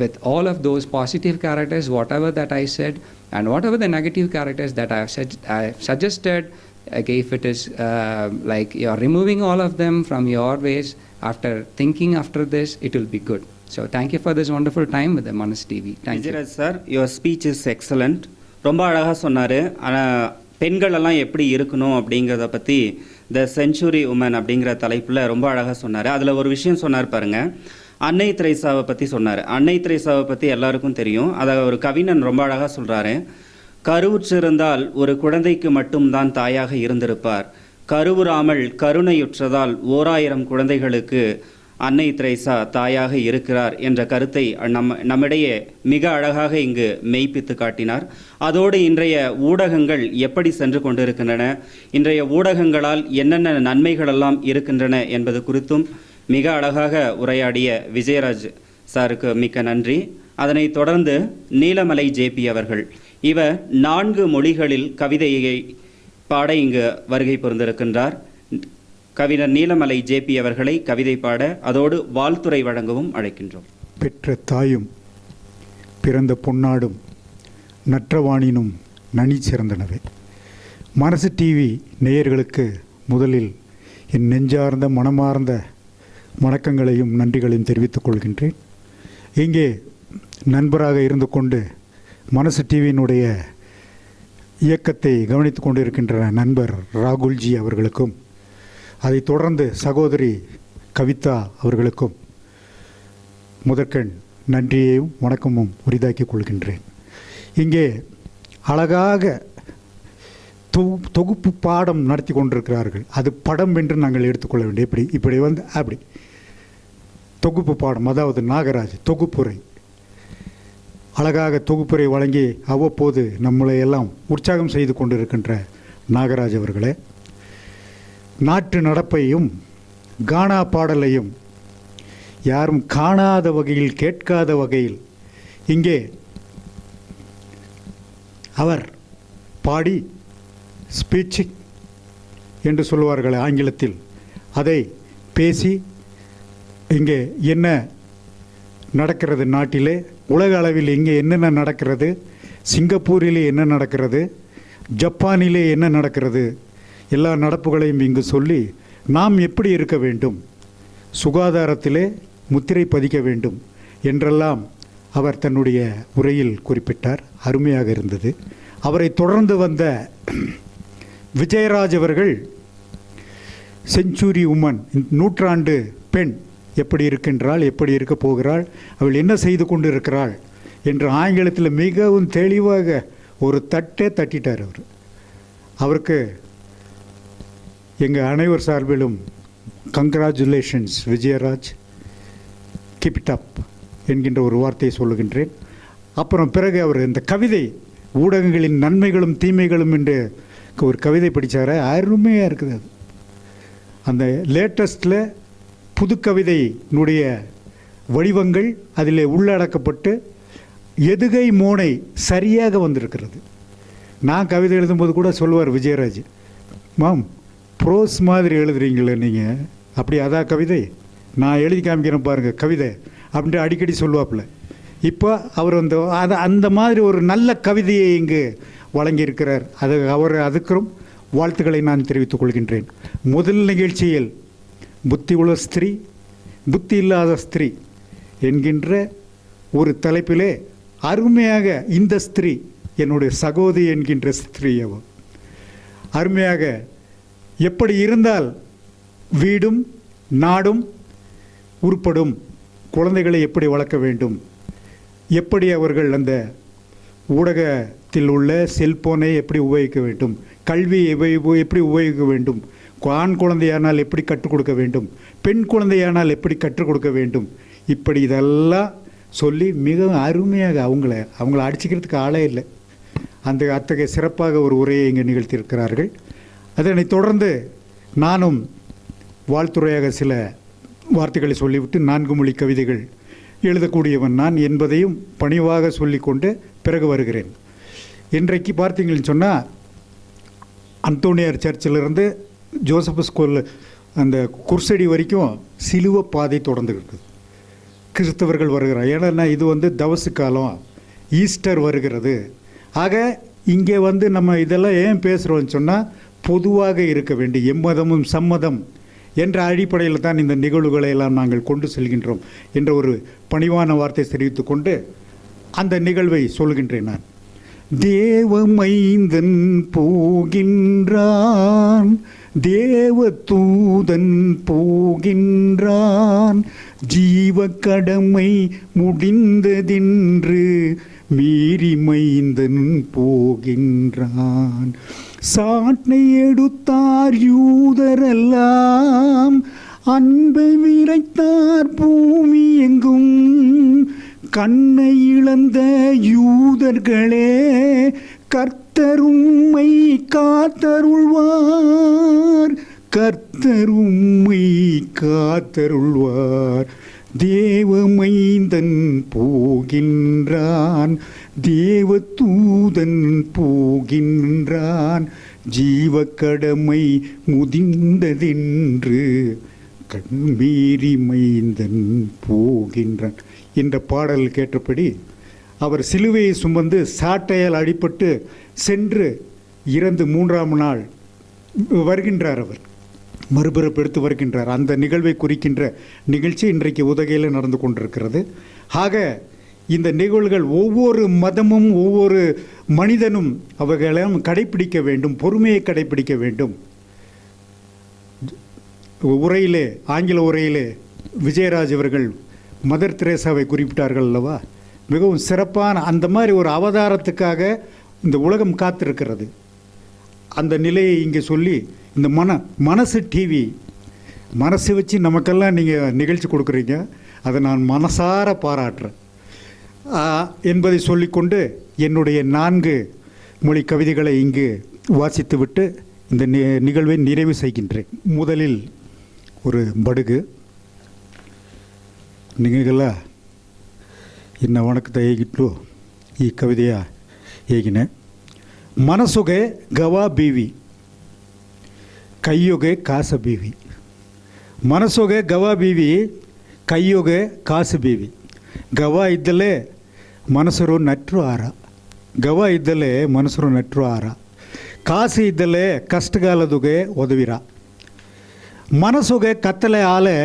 with all of those positive characters, whatever that I said, and whatever the negative characters that I have suggested. Okay, if it is like you are removing all of them from your ways, after thinking after this, it will be good. So thank you for this wonderful time with the Manasu TV. Thank you. Vijayaraj sir, your speech is excellent. ரொம்ப அழகாக சொன்னார். ஆனால் பெண்கள் எல்லாம் எப்படி இருக்கணும் அப்படிங்கிறத பற்றி த செஞ்சுரி உமன் அப்படிங்கிற தலைப்பில் ரொம்ப அழகாக சொன்னார். அதில் ஒரு விஷயம் சொன்னார் பாருங்கள், அன்னை திரேசாவை பற்றி சொன்னார். அன்னை திரேசாவை பற்றி எல்லாருக்கும் தெரியும். அதை ஒரு கவிஞன் ரொம்ப அழகாக சொல்கிறாரு. கருவுற்றிருந்தால் ஒரு குழந்தைக்கு மட்டும்தான் தாயாக இருந்திருப்பார். கருவுறாமல் கருணையுற்றதால் 1000 குழந்தைகளுக்கு அன்னை திரேசா தாயாக இருக்கிறார் என்ற கருத்தை நம்மிடையே மிக அழகாக இங்கு மெய்ப்பித்து காட்டினார். அதோடு இன்றைய ஊடகங்கள் எப்படி சென்று கொண்டிருக்கின்றன, இன்றைய ஊடகங்களால் என்னென்ன நன்மைகளெல்லாம் இருக்கின்றன என்பது குறித்தும் மிக அழகாக உரையாடிய விஜயராஜ் சாருக்கு மிக்க நன்றி. அதனைத் தொடர்ந்து நீலமலை ஜேபி அவர்கள், இவர் 4 மொழிகளில் கவிதையை பாட இங்கு வருகை புரிந்திருக்கின்றார். கவிஞர் நீலமலை ஜேபி அவர்களை கவிதை பாட அதோடு வாழ்த்துரை வழங்கவும் அழைக்கின்றோம். பெற்ற தாயும் பிறந்த பொன்னாடும் நற்றவாணினும் நனி சிறந்தனவே. மனசு டிவி நேயர்களுக்கு முதலில் என் நெஞ்சார்ந்த மனமார்ந்த வணக்கங்களையும் நன்றிகளையும் தெரிவித்துக் கொள்கின்றேன். இங்கே நண்பராக இருந்து கொண்டு மனசு டிவியினுடைய இயக்கத்தை கவனித்து கொண்டிருக்கின்ற நண்பர் ராகுல்ஜி அவர்களுக்கும், அதைத் தொடர்ந்து சகோதரி கவிதா அவர்களுக்கும் முதற்கண் நன்றியையும் வணக்கமும் உரிதாக்கிக் கொள்கின்றேன். இங்கே அழகாக தொகுப்பு பாடம் நடத்தி கொண்டிருக்கிறார்கள். அது படம் என்று நாங்கள் எடுத்துக்கொள்ள வேண்டிய இப்படி அப்படி தொகுப்பு பாடம், அதாவது நாகராஜ் தொகுப்புரை, அழகாக தொகுப்புரை வழங்கி அவ்வப்போது நம்மளை எல்லாம் உற்சாகம் செய்து கொண்டிருக்கின்ற நாகராஜ் அவர்களே, நாட்டு நடப்பையும் கானா பாடலையும் யாரும் காணாத வகையில் கேட்காத வகையில் இங்கே அவர் பாடி ஸ்பீச்சிங் என்று சொல்லுவார்கள் ஆங்கிலத்தில், அதை பேசி இங்கே என்ன நடக்கிறது, நாட்டிலே உலக அளவில் இங்கே என்னென்ன நடக்கிறது, சிங்கப்பூரிலே என்ன நடக்கிறது, ஜப்பானிலே என்ன நடக்கிறது, எல்லா நடப்புகளையும் இங்கு சொல்லி நாம் எப்படி இருக்க வேண்டும், சுகாதாரத்திலே முத்திரை பதிக்க வேண்டும் என்றெல்லாம் அவர் தன்னுடைய உரையில் குறிப்பிட்டார். அருமையாக இருந்தது. அவரை தொடர்ந்து வந்த விஜயராஜ் அவர்கள் செஞ்சுரி உமன், நூற்றாண்டு பெண் எப்படி இருக்கின்றாள், எப்படி இருக்க போகிறாள், அவள் என்ன செய்து கொண்டு இருக்கிறாள் என்று ஆங்கிலத்தில் மிகவும் தெளிவாக ஒரு தட்டிட்டார். அவருக்கு எங்கள் அனைவர் சார்பிலும் congratulations Vijayaraj, keep it up என்கின்ற ஒரு வார்த்தையை சொல்லுகின்றேன். அப்புறம் பிறகு அவர் இந்த கவிதை ஊடகங்களின் நன்மைகளும் தீமைகளும் என்று ஒரு கவிதை படித்தார். அருமையாக இருக்குது. அது அந்த லேட்டஸ்டில் புது கவிதையினுடைய வடிவங்கள் அதில் உள்ளடக்கப்பட்டு எதுகை மோனை சரியாக வந்திருக்கிறது. நான் கவிதை எழுதும்போது கூட சொல்லுவார் விஜயராஜ், மாம் ப்ரோஸ் மாதிரி எழுதுறீங்களே நீங்கள், அப்படி அதான் கவிதை, நான் எழுதி காமிக்கிறேன் பாருங்கள் கவிதை அப்படின்ட்டு அடிக்கடி சொல்லுவாப்புல. இப்போ அவர் அந்த மாதிரி ஒரு நல்ல கவிதையை இங்கு வழங்கியிருக்கிறார். அதுக்கும் வாழ்த்துக்களை நான் தெரிவித்துக் கொள்கின்றேன். முதல் நிகழ்ச்சியில் புத்தி உள்ள ஸ்திரீ, புத்தி இல்லாத ஸ்திரீ என்கின்ற ஒரு தலைப்பிலே அருமையாக இந்த ஸ்திரீ என்னுடைய சகோதரி என்கின்ற ஸ்திரீ அவள் அருமையாக எப்படி இருந்தால் வீடும் நாடும் உருப்படும், குழந்தைகளை எப்படி வளர்க்க வேண்டும், எப்படி அவர்கள் அந்த ஊடக காலத்தில் உள்ள செல்போனை எப்படி உபயோகிக்க வேண்டும், கல்வி எப்படி உபயோகிக்க வேண்டும், ஆண் குழந்தையானால் எப்படி கற்றுக் கொடுக்க வேண்டும், பெண் குழந்தையானால் எப்படி கற்றுக் கொடுக்க வேண்டும், இப்படி இதெல்லாம் சொல்லி மிகவும் அருமையாக அவங்கள அடிச்சுக்கிறதுக்கு ஆளே இல்லை. அத்தகைய சிறப்பாக ஒரு உரையை இங்கே நிகழ்த்தியிருக்கிறார்கள். அதனைத் தொடர்ந்து நானும் வாழ்த்துறையாக சில வார்த்தைகளை சொல்லிவிட்டு 4 மொழி கவிதைகள் எழுதக்கூடியவன் நான் என்பதையும் பணிவாக சொல்லிக்கொண்டு பிறகு வருகிறேன். இன்றைக்கு பார்த்தீங்கன்னு சொன்னால் அந்தோனியார் சர்ச்சிலிருந்து ஜோசப் ஸ்கூல் அந்த குர்சடி வரைக்கும் சிலுவை பாதை தொடர்ந்து இருக்குது. கிறிஸ்தவர்கள் வருகிறார். ஏன்னா இது தவசு காலம், ஈஸ்டர் வருகிறது. ஆக இங்கே நம்ம இதெல்லாம் ஏன் பேசுகிறோன்னு சொன்னால் பொதுவாக இருக்க வேண்டிய எம்மதமும் சம்மதம் என்ற அடிப்படையில் தான் இந்த நிகழ்வுகளை எல்லாம் நாங்கள் கொண்டு செல்கின்றோம் என்ற ஒரு பணிவான வார்த்தை தெரிவித்து கொண்டு அந்த நிகழ்வை சொல்கின்றேன் நான். தேவமைந்தன் போகின்றான், தேவதூதன் போகின்றான், ஜீவ கடமை முடிந்ததென்று மீறி மைந்தன் போகின்றான். சாட்டை எடுத்தார் யூதரெல்லாம், அன்பை விரைத்தார் பூமி எங்கும், கண்ணை இழந்த யூதர்களே கர்த்தரும்மை காத்தருள்வார், கர்த்தரும்மை காத்தருள்வார். தேவமைந்தன் போகின்றான், தேவதூதன் போகின்றான், ஜீவக்கடமை முதிர்ந்ததென்று கண்மீறி மைந்தன் போகின்றான் என்ற பாடல் கேட்டபடி அவர் சிலுவையை சுமந்து சாட்டையால் அடிபட்டு சென்று இறந்து 3ஆம் நாள் வருகின்றார். அவர் மறுபிறப்பெடுத்து வருகின்றார். அந்த நிகழ்வை குறிக்கின்ற நிகழ்ச்சி இன்றைக்கு உதகையில் நடந்து கொண்டிருக்கிறது. ஆக இந்த நிகழ்வுகள் ஒவ்வொரு மதமும் ஒவ்வொரு மனிதனும் அவர்களெல்லாம் கடைப்பிடிக்க வேண்டும், பொறுமையை கடைப்பிடிக்க வேண்டும். உரையிலே, ஆங்கில உரையிலே விஜயராஜ் அவர்கள் மதர் தெரேசாவை குறிப்பிட்டார்கள் அல்லவா? மிகவும் சிறப்பான அந்த மாதிரி ஒரு அவதாரத்துக்காக இந்த உலகம் காத்திருக்கிறது. அந்த நிலையை இங்கே சொல்லி இந்த மனசு டிவி மனசு வச்சு நமக்கெல்லாம் நீங்கள் நிகழ்ச்சி கொடுக்குறீங்க, அதை நான் மனசார பாராட்டுறேன் என்பதை சொல்லிக்கொண்டு என்னுடைய 4 மொழி கவிதைகளை இங்கு வாசித்துவிட்டு இந்த நிகழ்வை நிறைவு செய்கின்றேன். முதலில் ஒரு படுகு ನೀಗೆಲ್ಲ ಇನ್ನು ಒಣಗ್ತಾ ಹೇಗಿಟ್ಟು ಈ ಕವಿತೆಯ ಹೇಗಿನೆ. ಮನಸ್ಸುಗೆ ಗವಾ ಬೀವಿ, ಕೈಯೊಗೆ ಕಾಸ ಬೀವಿ. ಮನಸ್ಸುಗೆ ಗವಾ ಬೀವಿ, ಕೈಯೊಗೆ ಕಾಸು ಬೀವಿ. ಗವಾ ಇದ್ದಲೇ ಮನಸ್ಸರು ನಟ್ರು ಆರ, ಗವಾ ಇದ್ದಲೇ ಮನಸ್ಸರು ನಟ್ರು ಆರ, ಕಾಸು ಇದ್ದಲೇ ಕಷ್ಟಗಾಲದುಗೆ ಒದವಿರ. ಮನಸ್ಸುಗೆ ಕತ್ತಲೆ ಆಲೆ,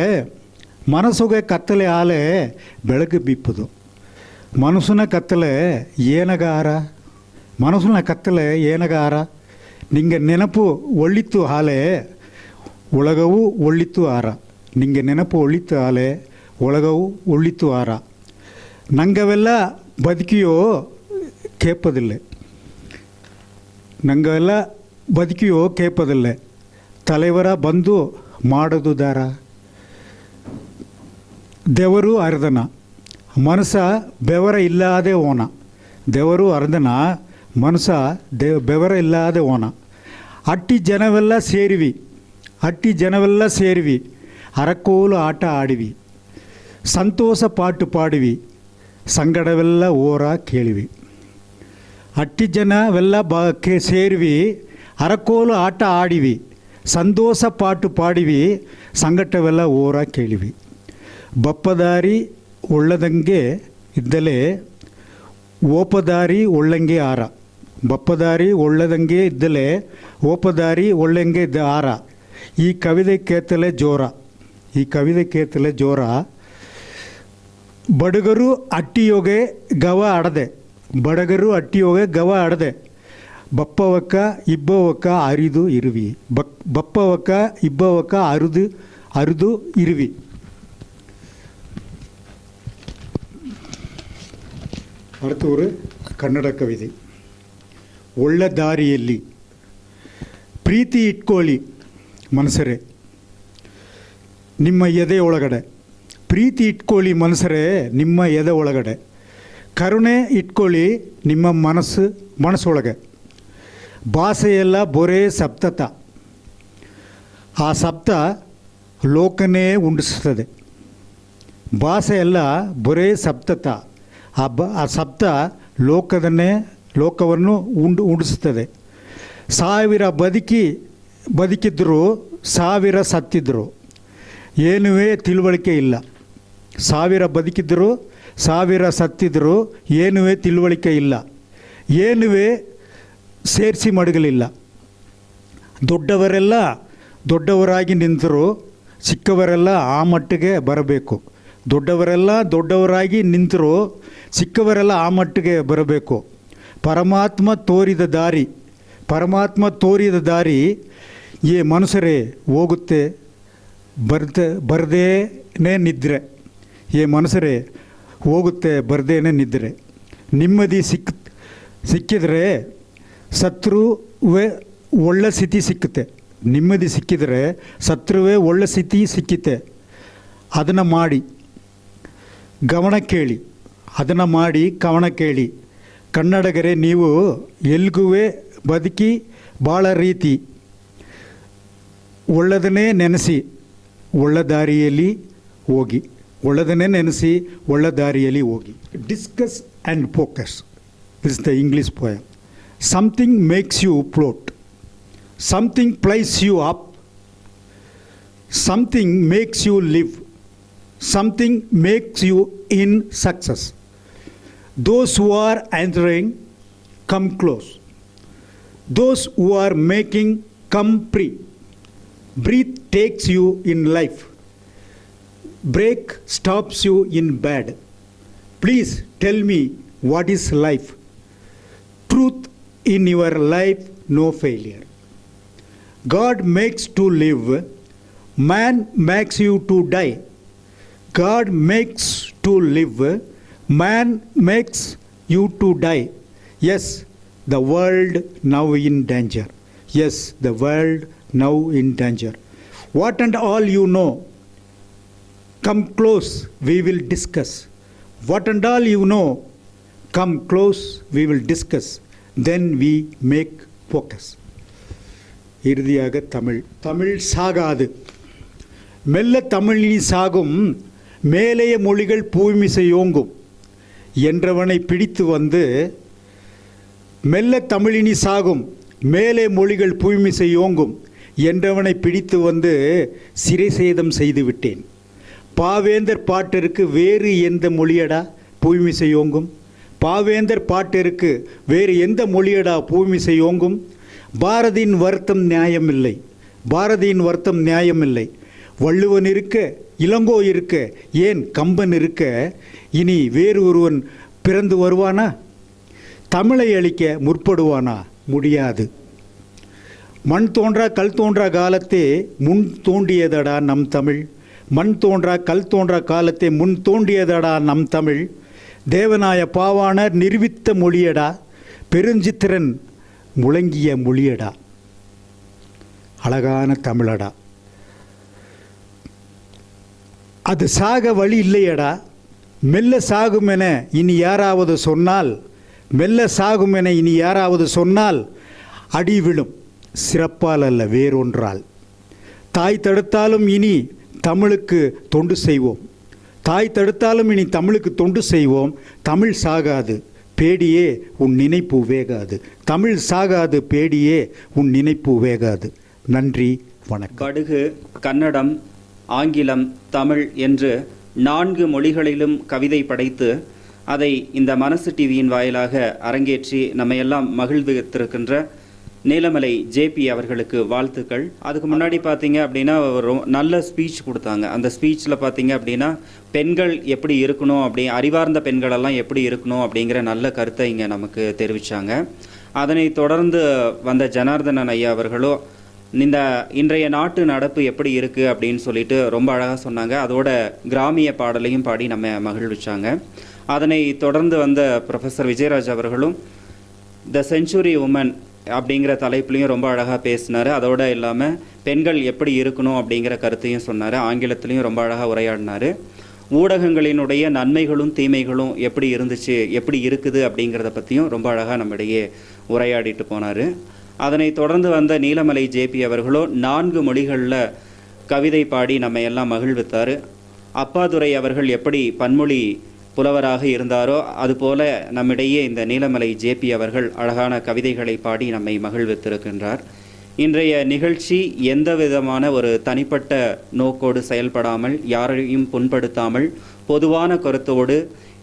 ಮನಸ್ಸುಗೆ ಕತ್ತಲೆ ಆಲೆ ಬೆಳಗ್ಗೆ ಬಿಪ್ಪುದು. ಮನಸ್ಸಿನ ಕತ್ತಲೆ ಏನಗಾರ, ಮನಸ್ಸಿನ ಕತ್ತಲೆ ಏನಗಾರ. ನಿಂಗೆ ನೆನಪು ಒಳ್ಳಿತ್ತು ಆಲೆ ಒಳಗವು ಒಳ್ಳಿತ್ತು ಆರ. ನಿಂಗೆ ನೆನಪು ಒಳ್ಳಿತ್ತು ಆಲೆ ಒಳಗವು ಒಳ್ಳಿತ್ತು ಆರ. ನಂಗವೆಲ್ಲ ಬದುಕಿಯೋ ಕೇಪದಿಲ್ಲ, ನಂಗೆಲ್ಲ ಬದುಕಿಯೋ ಕೇಪದಿಲ್ಲ. ತಲೆವರ ಬಂದು ಮಾಡೋದು ದಾರ. ದೇವರು ಅರ್ಧನ, ಮನಸ ಬೆವರ ಇಲ್ಲದೆ ಓನ. ದೇವರು ಅರ್ಧನ, ಮನಸ ಬೆವರ ಇಲ್ಲದೆ ಓನ. ಅಟ್ಟಿ ಜನವೆಲ್ಲ ಸೇರಿವಿ, ಅಟ್ಟಿ ಜನವೆಲ್ಲ ಸೇರಿವಿ, ಅರಕೋಲು ಆಟ ಆಡಿವಿ. ಸಂತೋಷ ಪಾಟು ಪಾಡಿವಿ, ಸಂಗಡವೆಲ್ಲ ಓರ ಕೇಳಿವಿ. ಅಟ್ಟಿ ಜನವೆಲ್ಲ ಸೇರಿವಿ, ಅರಕೋಲು ಆಟ ಆಡಿವಿ, ಸಂತೋಷ ಪಾಟು ಪಾಡಿವಿ, ಸಂಗಟವೆಲ್ಲ ಓರ ಕೇಳಿವಿ. ಬಪ್ಪದಾರಿ ಒಳ್ಳದಂಗೆ ಇದ್ದಲೇ ಓಪದಾರಿ ಒಳ್ಳಂಗೆ ಆರ. ಬಪ್ಪದಾರಿ ಒಳ್ಳದಂಗೆ ಇದ್ದಲೇ ಓಪದಾರಿ ಒಳ್ಳಂಗೆ ಇದ್ದ ಆರ. ಈ ಕವಿತೆ ಕೇತಲೆ ಜೋರ, ಈ ಕವಿತೆ ಕೇತಲೆ ಜೋರ. ಬಡಗರು ಅಟ್ಟಿಯೋಗೆ ಗವ ಅಡದೆ, ಬಡಗರು ಅಟ್ಟಿಯೋಗೆ ಗವ ಅಡದೆ. ಬಪ್ಪವಕ್ಕ ಇಬ್ಬವಕ್ಕ ಅರಿದು ಇರುವಿ, ಬಪ್ಪವಕ್ಕ ಇಬ್ಬವಕ್ಕ ಅರಿದು ಇರುವಿ. அடுத்து ஒரு கன்னட கவிதை. ಒಳ್ಳೆ ದಾರಿಯಲ್ಲಿ. ಪ್ರೀತಿ ಇಟ್ಕೊಳ್ಳಿ ಮನಸ್ಸರೇ ನಿಮ್ಮ ಎದೆ ಒಳಗಡೆ. ಪ್ರೀತಿ ಇಟ್ಕೊಳ್ಳಿ ಮನಸ್ಸರೇ ನಿಮ್ಮ ಎದೆ ಒಳಗಡೆ. ಕರುಣೆ ಇಟ್ಕೊಳ್ಳಿ ನಿಮ್ಮ ಮನಸ್ಸೊಳಗೆ. ಭಾಷೆಯೆಲ್ಲ ಬೊರೆ ಸಪ್ತತ. ಆ ಸಪ್ತ ಲೋಕನೇ ಉಂಡಿಸ್ತದೆ. ಭಾಷೆ ಎಲ್ಲ ಬೊರೆ ಸಪ್ತತ. ಆ ಸಪ್ತ ಲೋಕವನ್ನು ಉಂಡಿಸ್ತದೆ. 1000 ಬದುಕಿದ್ರು 1000 ಸತ್ತಿದ್ರು ಏನುವೇ ತಿಳುವಳಿಕೆ ಇಲ್ಲ. 1000 ಬದುಕಿದ್ರು 1000 ಸತ್ತಿದ್ರು ಏನುವೇ ತಿಳುವಳಿಕೆ ಇಲ್ಲ. ಏನುವೇ ಸೇರಿಸಿ ಮಡಗಲಿಲ್ಲ. ದೊಡ್ಡವರೆಲ್ಲ ದೊಡ್ಡವರಾಗಿ ನಿಂತರು, ಚಿಕ್ಕವರೆಲ್ಲ ಆ ಮಟ್ಟಿಗೆ ಬರಬೇಕು. ದೊಡ್ಡವರೆಲ್ಲ ದೊಡ್ಡವರಾಗಿ ನಿಂತರು, ಚಿಕ್ಕವರೆಲ್ಲ ಆ ಮಟ್ಟಿಗೆ ಬರಬೇಕು. ಪರಮಾತ್ಮ ತೋರಿದ ದಾರಿ ಈ ಮನುಷ್ಯರೇ ಹೋಗುತ್ತೆ ಬರ್ದೇನೆ ನಿದ್ರೆ. ಈ ಮನುಷ್ಯರೇ ಹೋಗುತ್ತೆ ಬರ್ದೇನೆ ನಿದ್ರೆ. ನೆಮ್ಮದಿ ಸಿಕ್ಕಿದರೆ ಶತ್ರುವೇ ಒಳ್ಳೆ ಸ್ಥಿತಿ ಸಿಕ್ಕುತ್ತೆ. ನೆಮ್ಮದಿ ಸಿಕ್ಕಿದರೆ ಶತ್ರುವೇ ಒಳ್ಳೆ ಸ್ಥಿತಿ ಸಿಕ್ಕಿತೆ. ಅದನ್ನು ಮಾಡಿ ಗಮನ ಕೇಳಿ, ಅದನ್ನು ಮಾಡಿ ಗಮನ ಕೇಳಿ. ಕನ್ನಡಿಗರೇ, ನೀವು ಎಲ್ಗೂ ಬದುಕಿ ಭಾಳ ರೀತಿ ಒಳ್ಳೆದನ್ನೇ ನೆನೆಸಿ ಒಳ್ಳೆ ದಾರಿಯಲ್ಲಿ ಹೋಗಿ. ಒಳ್ಳೆದನ್ನೇ ನೆನೆಸಿ ಒಳ್ಳೆ ದಾರಿಯಲ್ಲಿ ಹೋಗಿ. Discuss and focus is the English poem. Something makes you float, something plies you up, something makes you live, something makes you in success. Those who are entering, come close. Those who are making, come free. Breath takes you in life. Break stops you in bad. Please tell me, what is life? Truth in your life, no failure. God makes to live, man makes you to die. God makes to live, man makes you to die. Yes, the world now in danger. Yes, the world now in danger. What and all you know, come close, we will discuss. What and all you know, come close, we will discuss. Then we make focus. இறுதியாக தமிழ் சாகாது. மெல்ல தமிழினி சாகும், மேலைய மொழிகள் பூமிசையோங்கும் என்றவனை பிடித்து வந்து, மெல்ல தமிழினி சாகும் மேலே மொழிகள் பூமிசையோங்கும் என்றவனை பிடித்து வந்து சிறை சேதம் செய்து விட்டேன். பாவேந்தர் பாட்டிற்கு வேறு எந்த மொழியடா பூமிசையோங்கும்? பாவேந்தர் பாட்டிற்கு வேறு எந்த மொழியடா பூமிசையோங்கும்? பாரதியின் வருத்தம் நியாயமில்லை, பாரதியின் வருத்தம் நியாயமில்லை. வள்ளுவன் இருக்க, இளங்கோ இருக்க, ஏன் கம்பன் இருக்க, இனி வேறு ஒருவன் பிறந்து வருவானா? தமிழை அழிக்க முற்படுவானா? முடியாது. மண் தோன்றா கல் தோன்றா காலத்தே முன் தோண்டியதடா நம் தமிழ். மண் தோன்றா கல் தோன்றா காலத்தே முன் தோண்டியதடா நம் தமிழ். தேவநாய பாவாணர் நிரூபித்த மொழியடா, பெருஞ்சித்திரன் முழங்கிய மொழியடா, அழகான தமிழடா. அது சாக வழி இல்லையடா. மெல்ல சாகுமென இனி யாராவது சொன்னால், மெல்ல சாகுமென இனி யாராவது சொன்னால் அடி விழும், சிறப்பால் அல்ல வேறொன்றால். தாய் தடுத்தாலும் இனி தமிழுக்கு தொண்டு செய்வோம். தாய் தடுத்தாலும் இனி தமிழுக்கு தொண்டு செய்வோம். தமிழ் சாகாது, பேடியே உன் நினைப்பு வேகாது. தமிழ் சாகாது, பேடியே உன் நினைப்பு வேகாது. நன்றி, வணக்கம். படுகு, கன்னடம், ஆங்கிலம், தமிழ் என்று 4 மொழிகளிலும் கவிதை படைத்து அதை இந்த மனசு டிவியின் வாயிலாக அரங்கேற்றி நம்மையெல்லாம் மகிழ்வித்திருக்கின்ற நீலமலை ஜேபி அவர்களுக்கு வாழ்த்துக்கள். அதுக்கு முன்னாடி பார்த்தீங்க அப்படின்னா ஒரு நல்ல ஸ்பீச் கொடுத்தாங்க. அந்த ஸ்பீச்சில் பார்த்தீங்க அப்படின்னா பெண்கள் எப்படி இருக்கணும், அறிவார்ந்த பெண்களெல்லாம் எப்படி இருக்கணும் அப்படிங்கிற நல்ல கருத்தை இங்கே நமக்கு தெரிவித்தாங்க. அதனை தொடர்ந்து வந்த ஜனார்தனன் ஐயா அவர்களோ இன்றைய நாட்டு நடப்பு எப்படி இருக்குது அப்படின்னு சொல்லிட்டு ரொம்ப அழகாக சொன்னாங்க. அதோட கிராமிய பாடலையும் பாடி நம்ம மகிழ்விச்சாங்க. அதனை தொடர்ந்து வந்த ப்ரொஃபஸர் விஜயராஜ் அவர்களும் த செஞ்சுரி உமன் அப்படிங்கிற தலைப்புலையும் ரொம்ப அழகாக பேசினார். அதோடு இல்லாமல் பெண்கள் எப்படி இருக்கணும் அப்படிங்கிற கருத்தையும் சொன்னார். ஆங்கிலத்திலையும் ரொம்ப அழகாக உரையாடினார். ஊடகங்களினுடைய நன்மைகளும் தீமைகளும் எப்படி இருந்துச்சு, எப்படி இருக்குது அப்படிங்கிறத பற்றியும் ரொம்ப அழகாக நம்மிடையே உரையாடிட்டு போனார். அதனை தொடர்ந்து வந்த நீலமலை ஜேபி அவர்களோ 4 மொழிகளில் கவிதை பாடி நம்ம எல்லாம் மகிழ்வித்தார். அப்பாதுரை அவர்கள் எப்படி பன்மொழி புலவராக இருந்தாரோ அதுபோல நம்மிடையே இந்த நீலமலை ஜேபி அவர்கள் அழகான கவிதைகளை பாடி நம்மை மகிழ்வித்திருக்கின்றார். இன்றைய நிகழ்ச்சி எந்த விதமான ஒரு தனிப்பட்ட நோக்கோடு செயல்படாமல், யாரையும் புண்படுத்தாமல், பொதுவான கருத்தோடு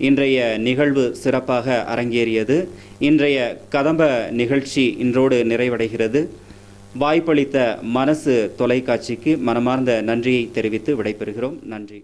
இன்றைய நிகழ்வு சிறப்பாக அரங்கேறியது. இன்றைய கதம்ப நிகழ்ச்சி இன்றோடு நிறைவடைகிறது. வாய்ப்பளித்த மனசு தொலைக்காட்சிக்கு மனமார்ந்த நன்றியை தெரிவித்து விடைபெறுகிறோம். நன்றி.